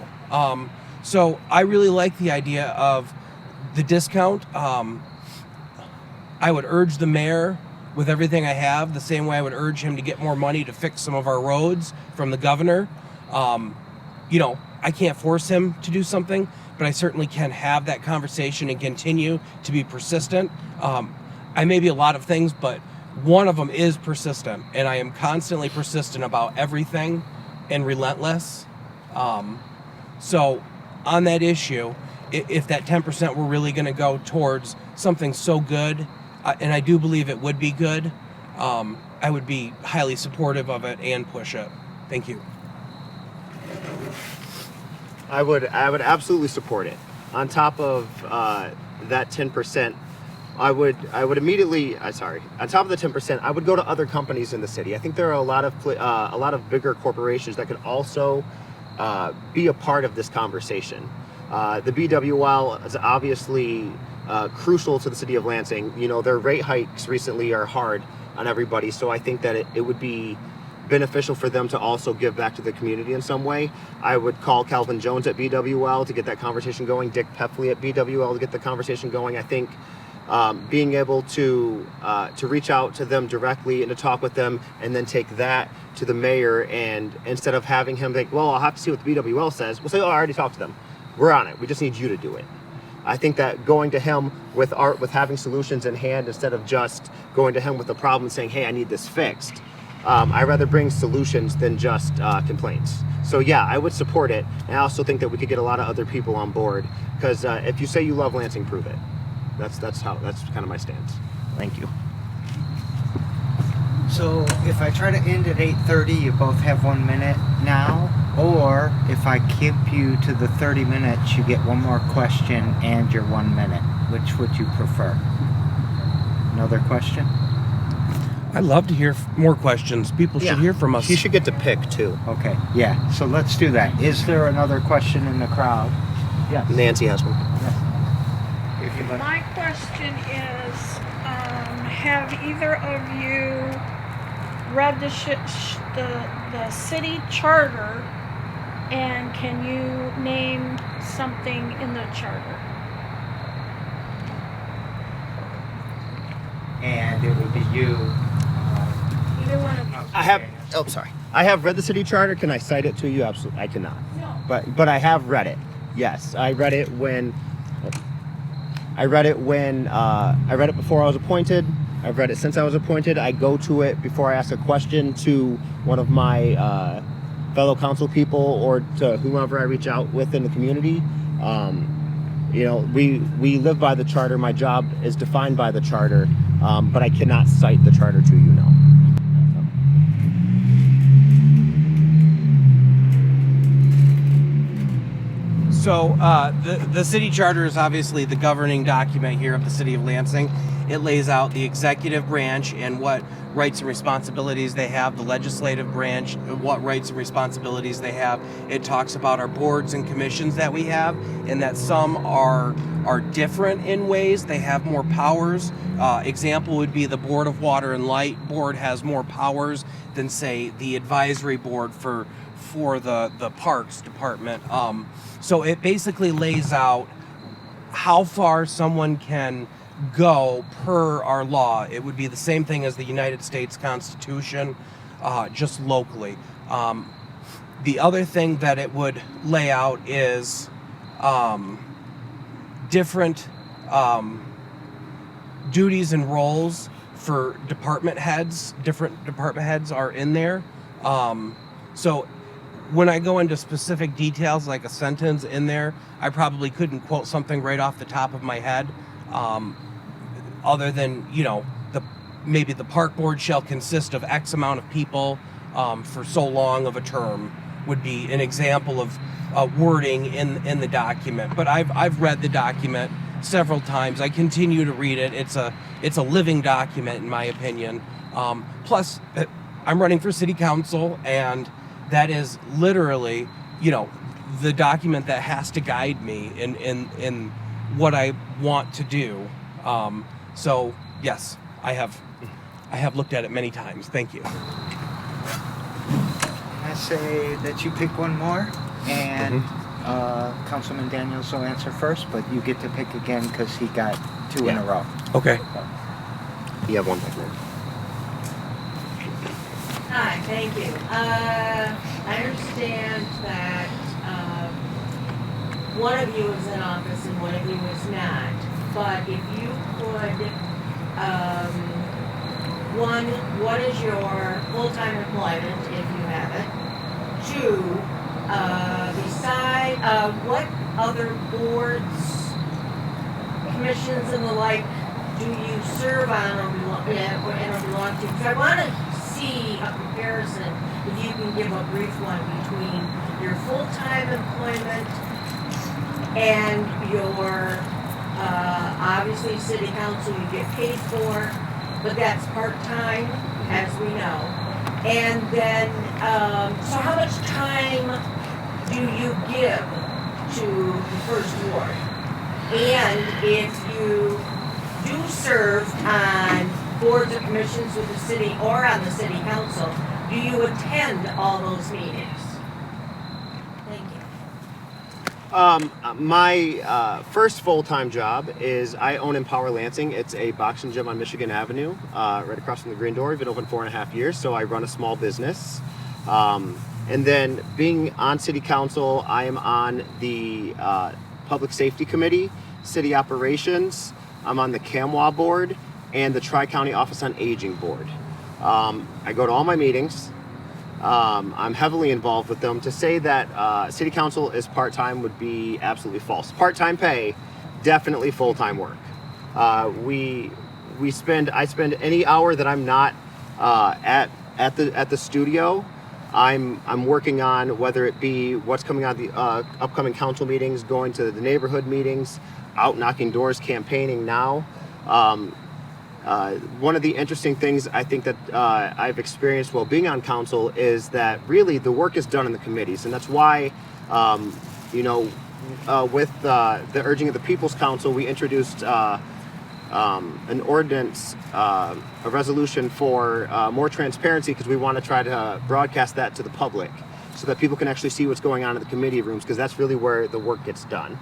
So I really like the idea of the discount. I would urge the mayor with everything I have, the same way I would urge him to get more money to fix some of our roads from the governor. I can't force him to do something, but I certainly can have that conversation and continue to be persistent. I may be a lot of things, but one of them is persistent, and I am constantly persistent about everything and relentless. So on that issue, if that 10% were really going to go towards something so good, and I do believe it would be good, I would be highly supportive of it and push it. Thank you. I would absolutely support it. On top of that 10%, I would immediately. On top of the 10%, I would go to other companies in the city. I think there are a lot of bigger corporations that could also be a part of this conversation. The BWL is obviously crucial to the city of Lansing. Their rate hikes recently are hard on everybody, so I think that it would be beneficial for them to also give back to the community in some way. I would call Calvin Jones at BWL to get that conversation going, Dick Peffley at BWL to get the conversation going. I think being able to reach out to them directly and to talk with them and then take that to the mayor, and instead of having him think, well, I'll have to see what the BWL says, we'll say, oh, I already talked to them. We're on it. We just need you to do it. I think that going to him with having solutions in hand instead of just going to him with a problem saying, hey, I need this fixed. I'd rather bring solutions than just complaints. So yeah, I would support it. And I also think that we could get a lot of other people on board, because if you say you love Lansing, prove it. That's kind of my stance. Thank you. So if I try to end at 8:30, you both have 1 minute now, or if I keep you to the 30 minutes, you get one more question and your 1 minute. Which would you prefer? Another question? I'd love to hear more questions. People should hear from us. You should get to pick too. Okay, yeah. So let's do that. Is there another question in the crowd? Yes. Nancy has one. Yes. My question is, have either of you read the city charter, and can you name something in the charter? And it would be you. Either one of you. I have read the city charter. Can I cite it to you? Absolutely, I cannot. No. But I have read it. Yes, I read it before I was appointed. I've read it since I was appointed. I go to it before I ask a question to one of my fellow council people or to whomever I reach out with in the community. You know, we live by the charter. My job is defined by the charter, but I cannot cite the charter to you now. So the city charter is obviously the governing document here of the city of Lansing. It lays out the executive branch and what rights and responsibilities they have, the legislative branch, what rights and responsibilities they have. It talks about our boards and commissions that we have, and that some are different in ways. They have more powers. Example would be the Board of Water and Light board has more powers than, say, the advisory board for the Parks Department. So it basically lays out how far someone can go per our law. It would be the same thing as the United States Constitution, just locally. The other thing that it would lay out is different duties and roles for department heads. Different department heads are in there. So when I go into specific details, like a sentence in there, I probably couldn't quote something right off the top of my head, other than, you know, maybe the park board shall consist of X amount of people for so long of a term would be an example of wording in the document. But I've read the document several times. I continue to read it. It's a living document, in my opinion. Plus, I'm running for city council, and that is literally, you know, the document that has to guide me in what I want to do. So yes, I have looked at it many times. Thank you. I say that you pick one more, and Councilman Daniels will answer first, but you get to pick again because he got two in a row. Okay. You have one back there. Hi, thank you. I understand that one of you is in office and one of you is not. But if you could, one, what is your full-time employment, if you have it? Two, beside, what other boards, commissions, and the like do you serve on or belong to? Because I want to see a comparison, if you can give a brief one, between your full-time employment and your obviously city council you get paid for, but that's part-time, as we know. And then, so how much time do you give to the first ward? And if you do serve on boards or commissions with the city or on the city council, do you attend all those meetings? Thank you. My first full-time job is I own Empower Lansing. It's a boxing gym on Michigan Avenue, right across from the Green Door. We've been open 4.5 years, so I run a small business. And then being on city council, I am on the Public Safety Committee, City Operations. I'm on the CAMWA board and the Tri-County Office on Aging board. I go to all my meetings. I'm heavily involved with them. To say that city council is part-time would be absolutely false. Part-time pay, definitely full-time work. I spend any hour that I'm not at the studio. I'm working on, whether it be what's coming out of the upcoming council meetings, going to the neighborhood meetings, out knocking doors, campaigning now. One of the interesting things I think that I've experienced while being on council is that really the work is done in the committees, and that's why, with the urging of the People's Council, we introduced an ordinance, a resolution for more transparency, because we want to try to broadcast that to the public so that people can actually see what's going on in the committee rooms, because that's really where the work gets done.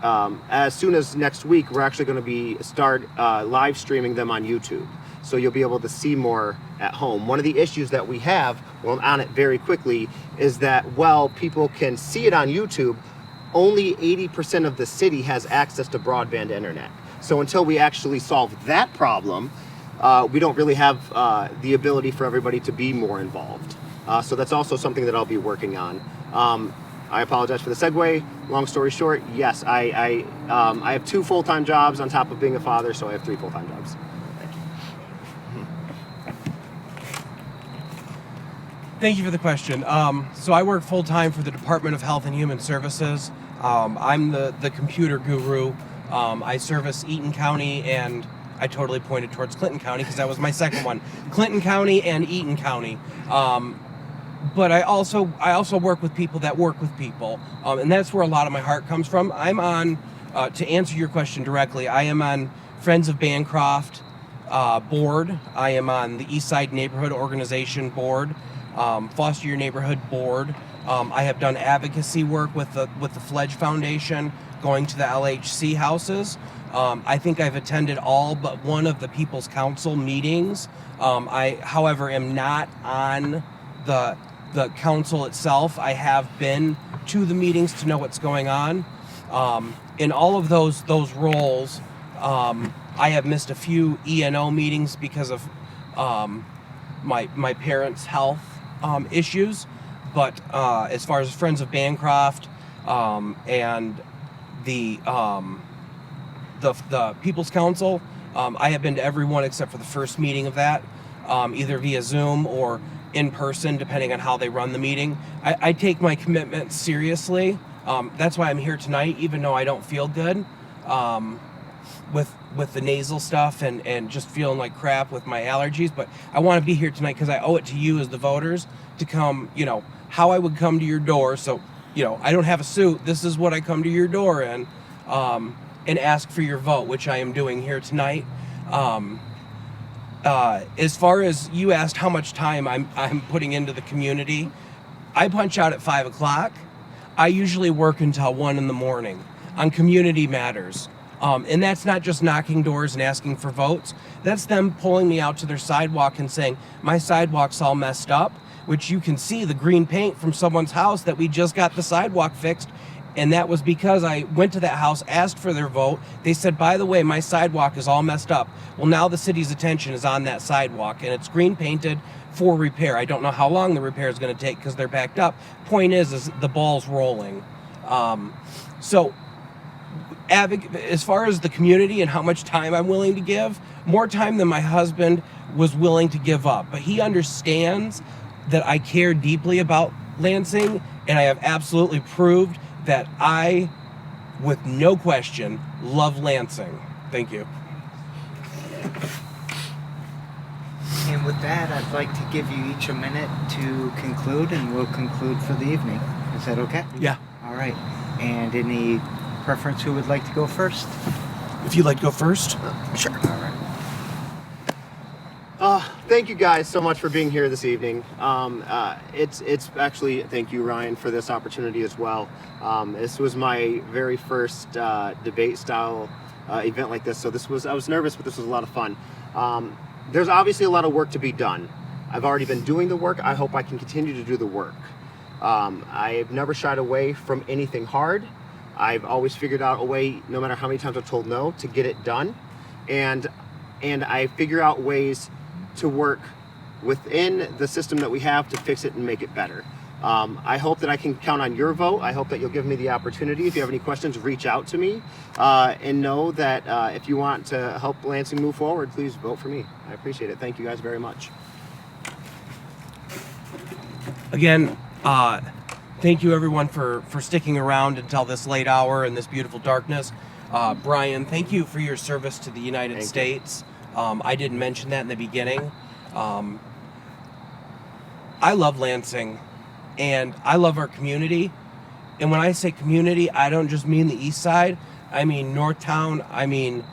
As soon as next week, we're actually going to start live streaming them on YouTube. So you'll be able to see more at home. One of the issues that we have, well, I'm on it very quickly, is that while people can see it on YouTube, only 80% of the city has access to broadband internet. So until we actually solve that problem, we don't really have the ability for everybody to be more involved. So that's also something that I'll be working on. I apologize for the segue. Long story short, yes, I have 2 full-time jobs on top of being a father, so I have 3 full-time jobs. Thank you for the question. So I work full-time for the Department of Health and Human Services. I'm the computer guru. I service Eaton County, and I totally pointed towards Clinton County because that was my second one. Clinton County and Eaton County. But I also work with people that work with people, and that's where a lot of my heart comes from. I'm on, to answer your question directly, I am on Friends of Bancroft board. I am on the Eastside Neighborhood Organization board. Foster Your Neighborhood board. I have done advocacy work with the Fledge Foundation, going to the LHC houses. I think I've attended all but one of the People's Council meetings. I, however, am not on the council itself. I have been to the meetings to know what's going on. In all of those roles, I have missed a few ENO meetings because of my parents' health issues, but as far as Friends of Bancroft and the People's Council, I have been to every one except for the first meeting of that, either via Zoom or in person, depending on how they run the meeting. I take my commitment seriously. That's why I'm here tonight, even though I don't feel good with the nasal stuff and just feeling like crap with my allergies. But I want to be here tonight because I owe it to you as the voters to come, how I would come to your door. So, I don't have a suit. This is what I come to your door in, and ask for your vote, which I am doing here tonight. As far as you asked how much time I'm putting into the community, I punch out at 5 o'clock. I usually work until 1 in the morning on community matters. And that's not just knocking doors and asking for votes. That's them pulling me out to their sidewalk and saying, my sidewalk's all messed up, which you can see the green paint from someone's house that we just got the sidewalk fixed. And that was because I went to that house, asked for their vote. They said, by the way, my sidewalk is all messed up. Well, now the city's attention is on that sidewalk, and it's green painted for repair. I don't know how long the repair is going to take because they're backed up. Point is the ball's rolling. So as far as the community and how much time I'm willing to give, more time than my husband was willing to give up. But he understands that I care deeply about Lansing, and I have absolutely proved that I, with no question, love Lansing. Thank you. And with that, I'd like to give you each a minute to conclude, and we'll conclude for the evening. Is that okay? Yeah. All right. And any preference who would like to go first? If you'd like to go first. Sure. All right. Thank you guys so much for being here this evening. It's actually, thank you Ryan for this opportunity as well. This was my very first debate style event like this, so I was nervous, but this was a lot of fun. There's obviously a lot of work to be done. I've already been doing the work. I hope I can continue to do the work. I've never shied away from anything hard. I've always figured out a way, no matter how many times I've told no, to get it done. And I figure out ways to work within the system that we have to fix it and make it better. I hope that I can count on your vote. I hope that you'll give me the opportunity. If you have any questions, reach out to me, and know that if you want to help Lansing move forward, please vote for me. I appreciate it. Thank you guys very much. Again, thank you everyone for sticking around until this late hour in this beautiful darkness. Brian, thank you for your service to the United States. I didn't mention that in the beginning. I love Lansing, and I love our community. And when I say community, I don't just mean the East Side. I mean Northtown. I mean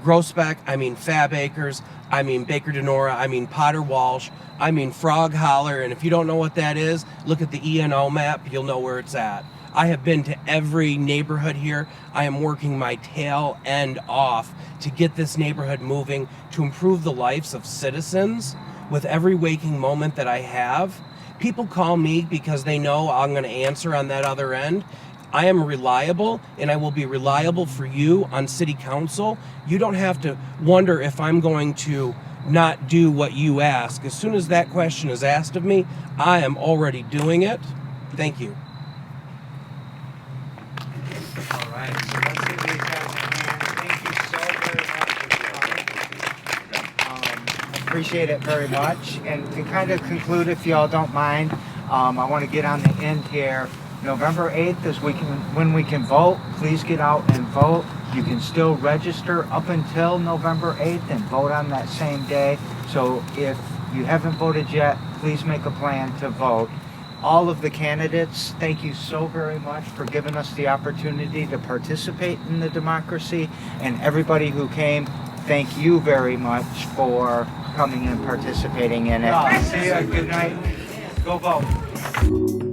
Groesbeck. I mean Fab Acres. I mean Baker Denora. I mean Potter Walsh. I mean Frog Holler. And if you don't know what that is, look at the ENO map. You'll know where it's at. I have been to every neighborhood here. I am working my tail end off to get this neighborhood moving, to improve the lives of citizens with every waking moment that I have. People call me because they know I'm going to answer on that other end. I am reliable, and I will be reliable for you on city council. You don't have to wonder if I'm going to not do what you ask. As soon as that question is asked of me, I am already doing it. Thank you. All right, so let's give these guys a hand. Thank you so very much for coming. Appreciate it very much. And to kind of conclude, if y'all don't mind, I want to get on the end here. November 8th is when we can vote. Please get out and vote. You can still register up until November 8th and vote on that same day. So if you haven't voted yet, please make a plan to vote. All of the candidates, thank you so very much for giving us the opportunity to participate in the democracy. And everybody who came, thank you very much for coming and participating in it. See you. Good night. Go vote.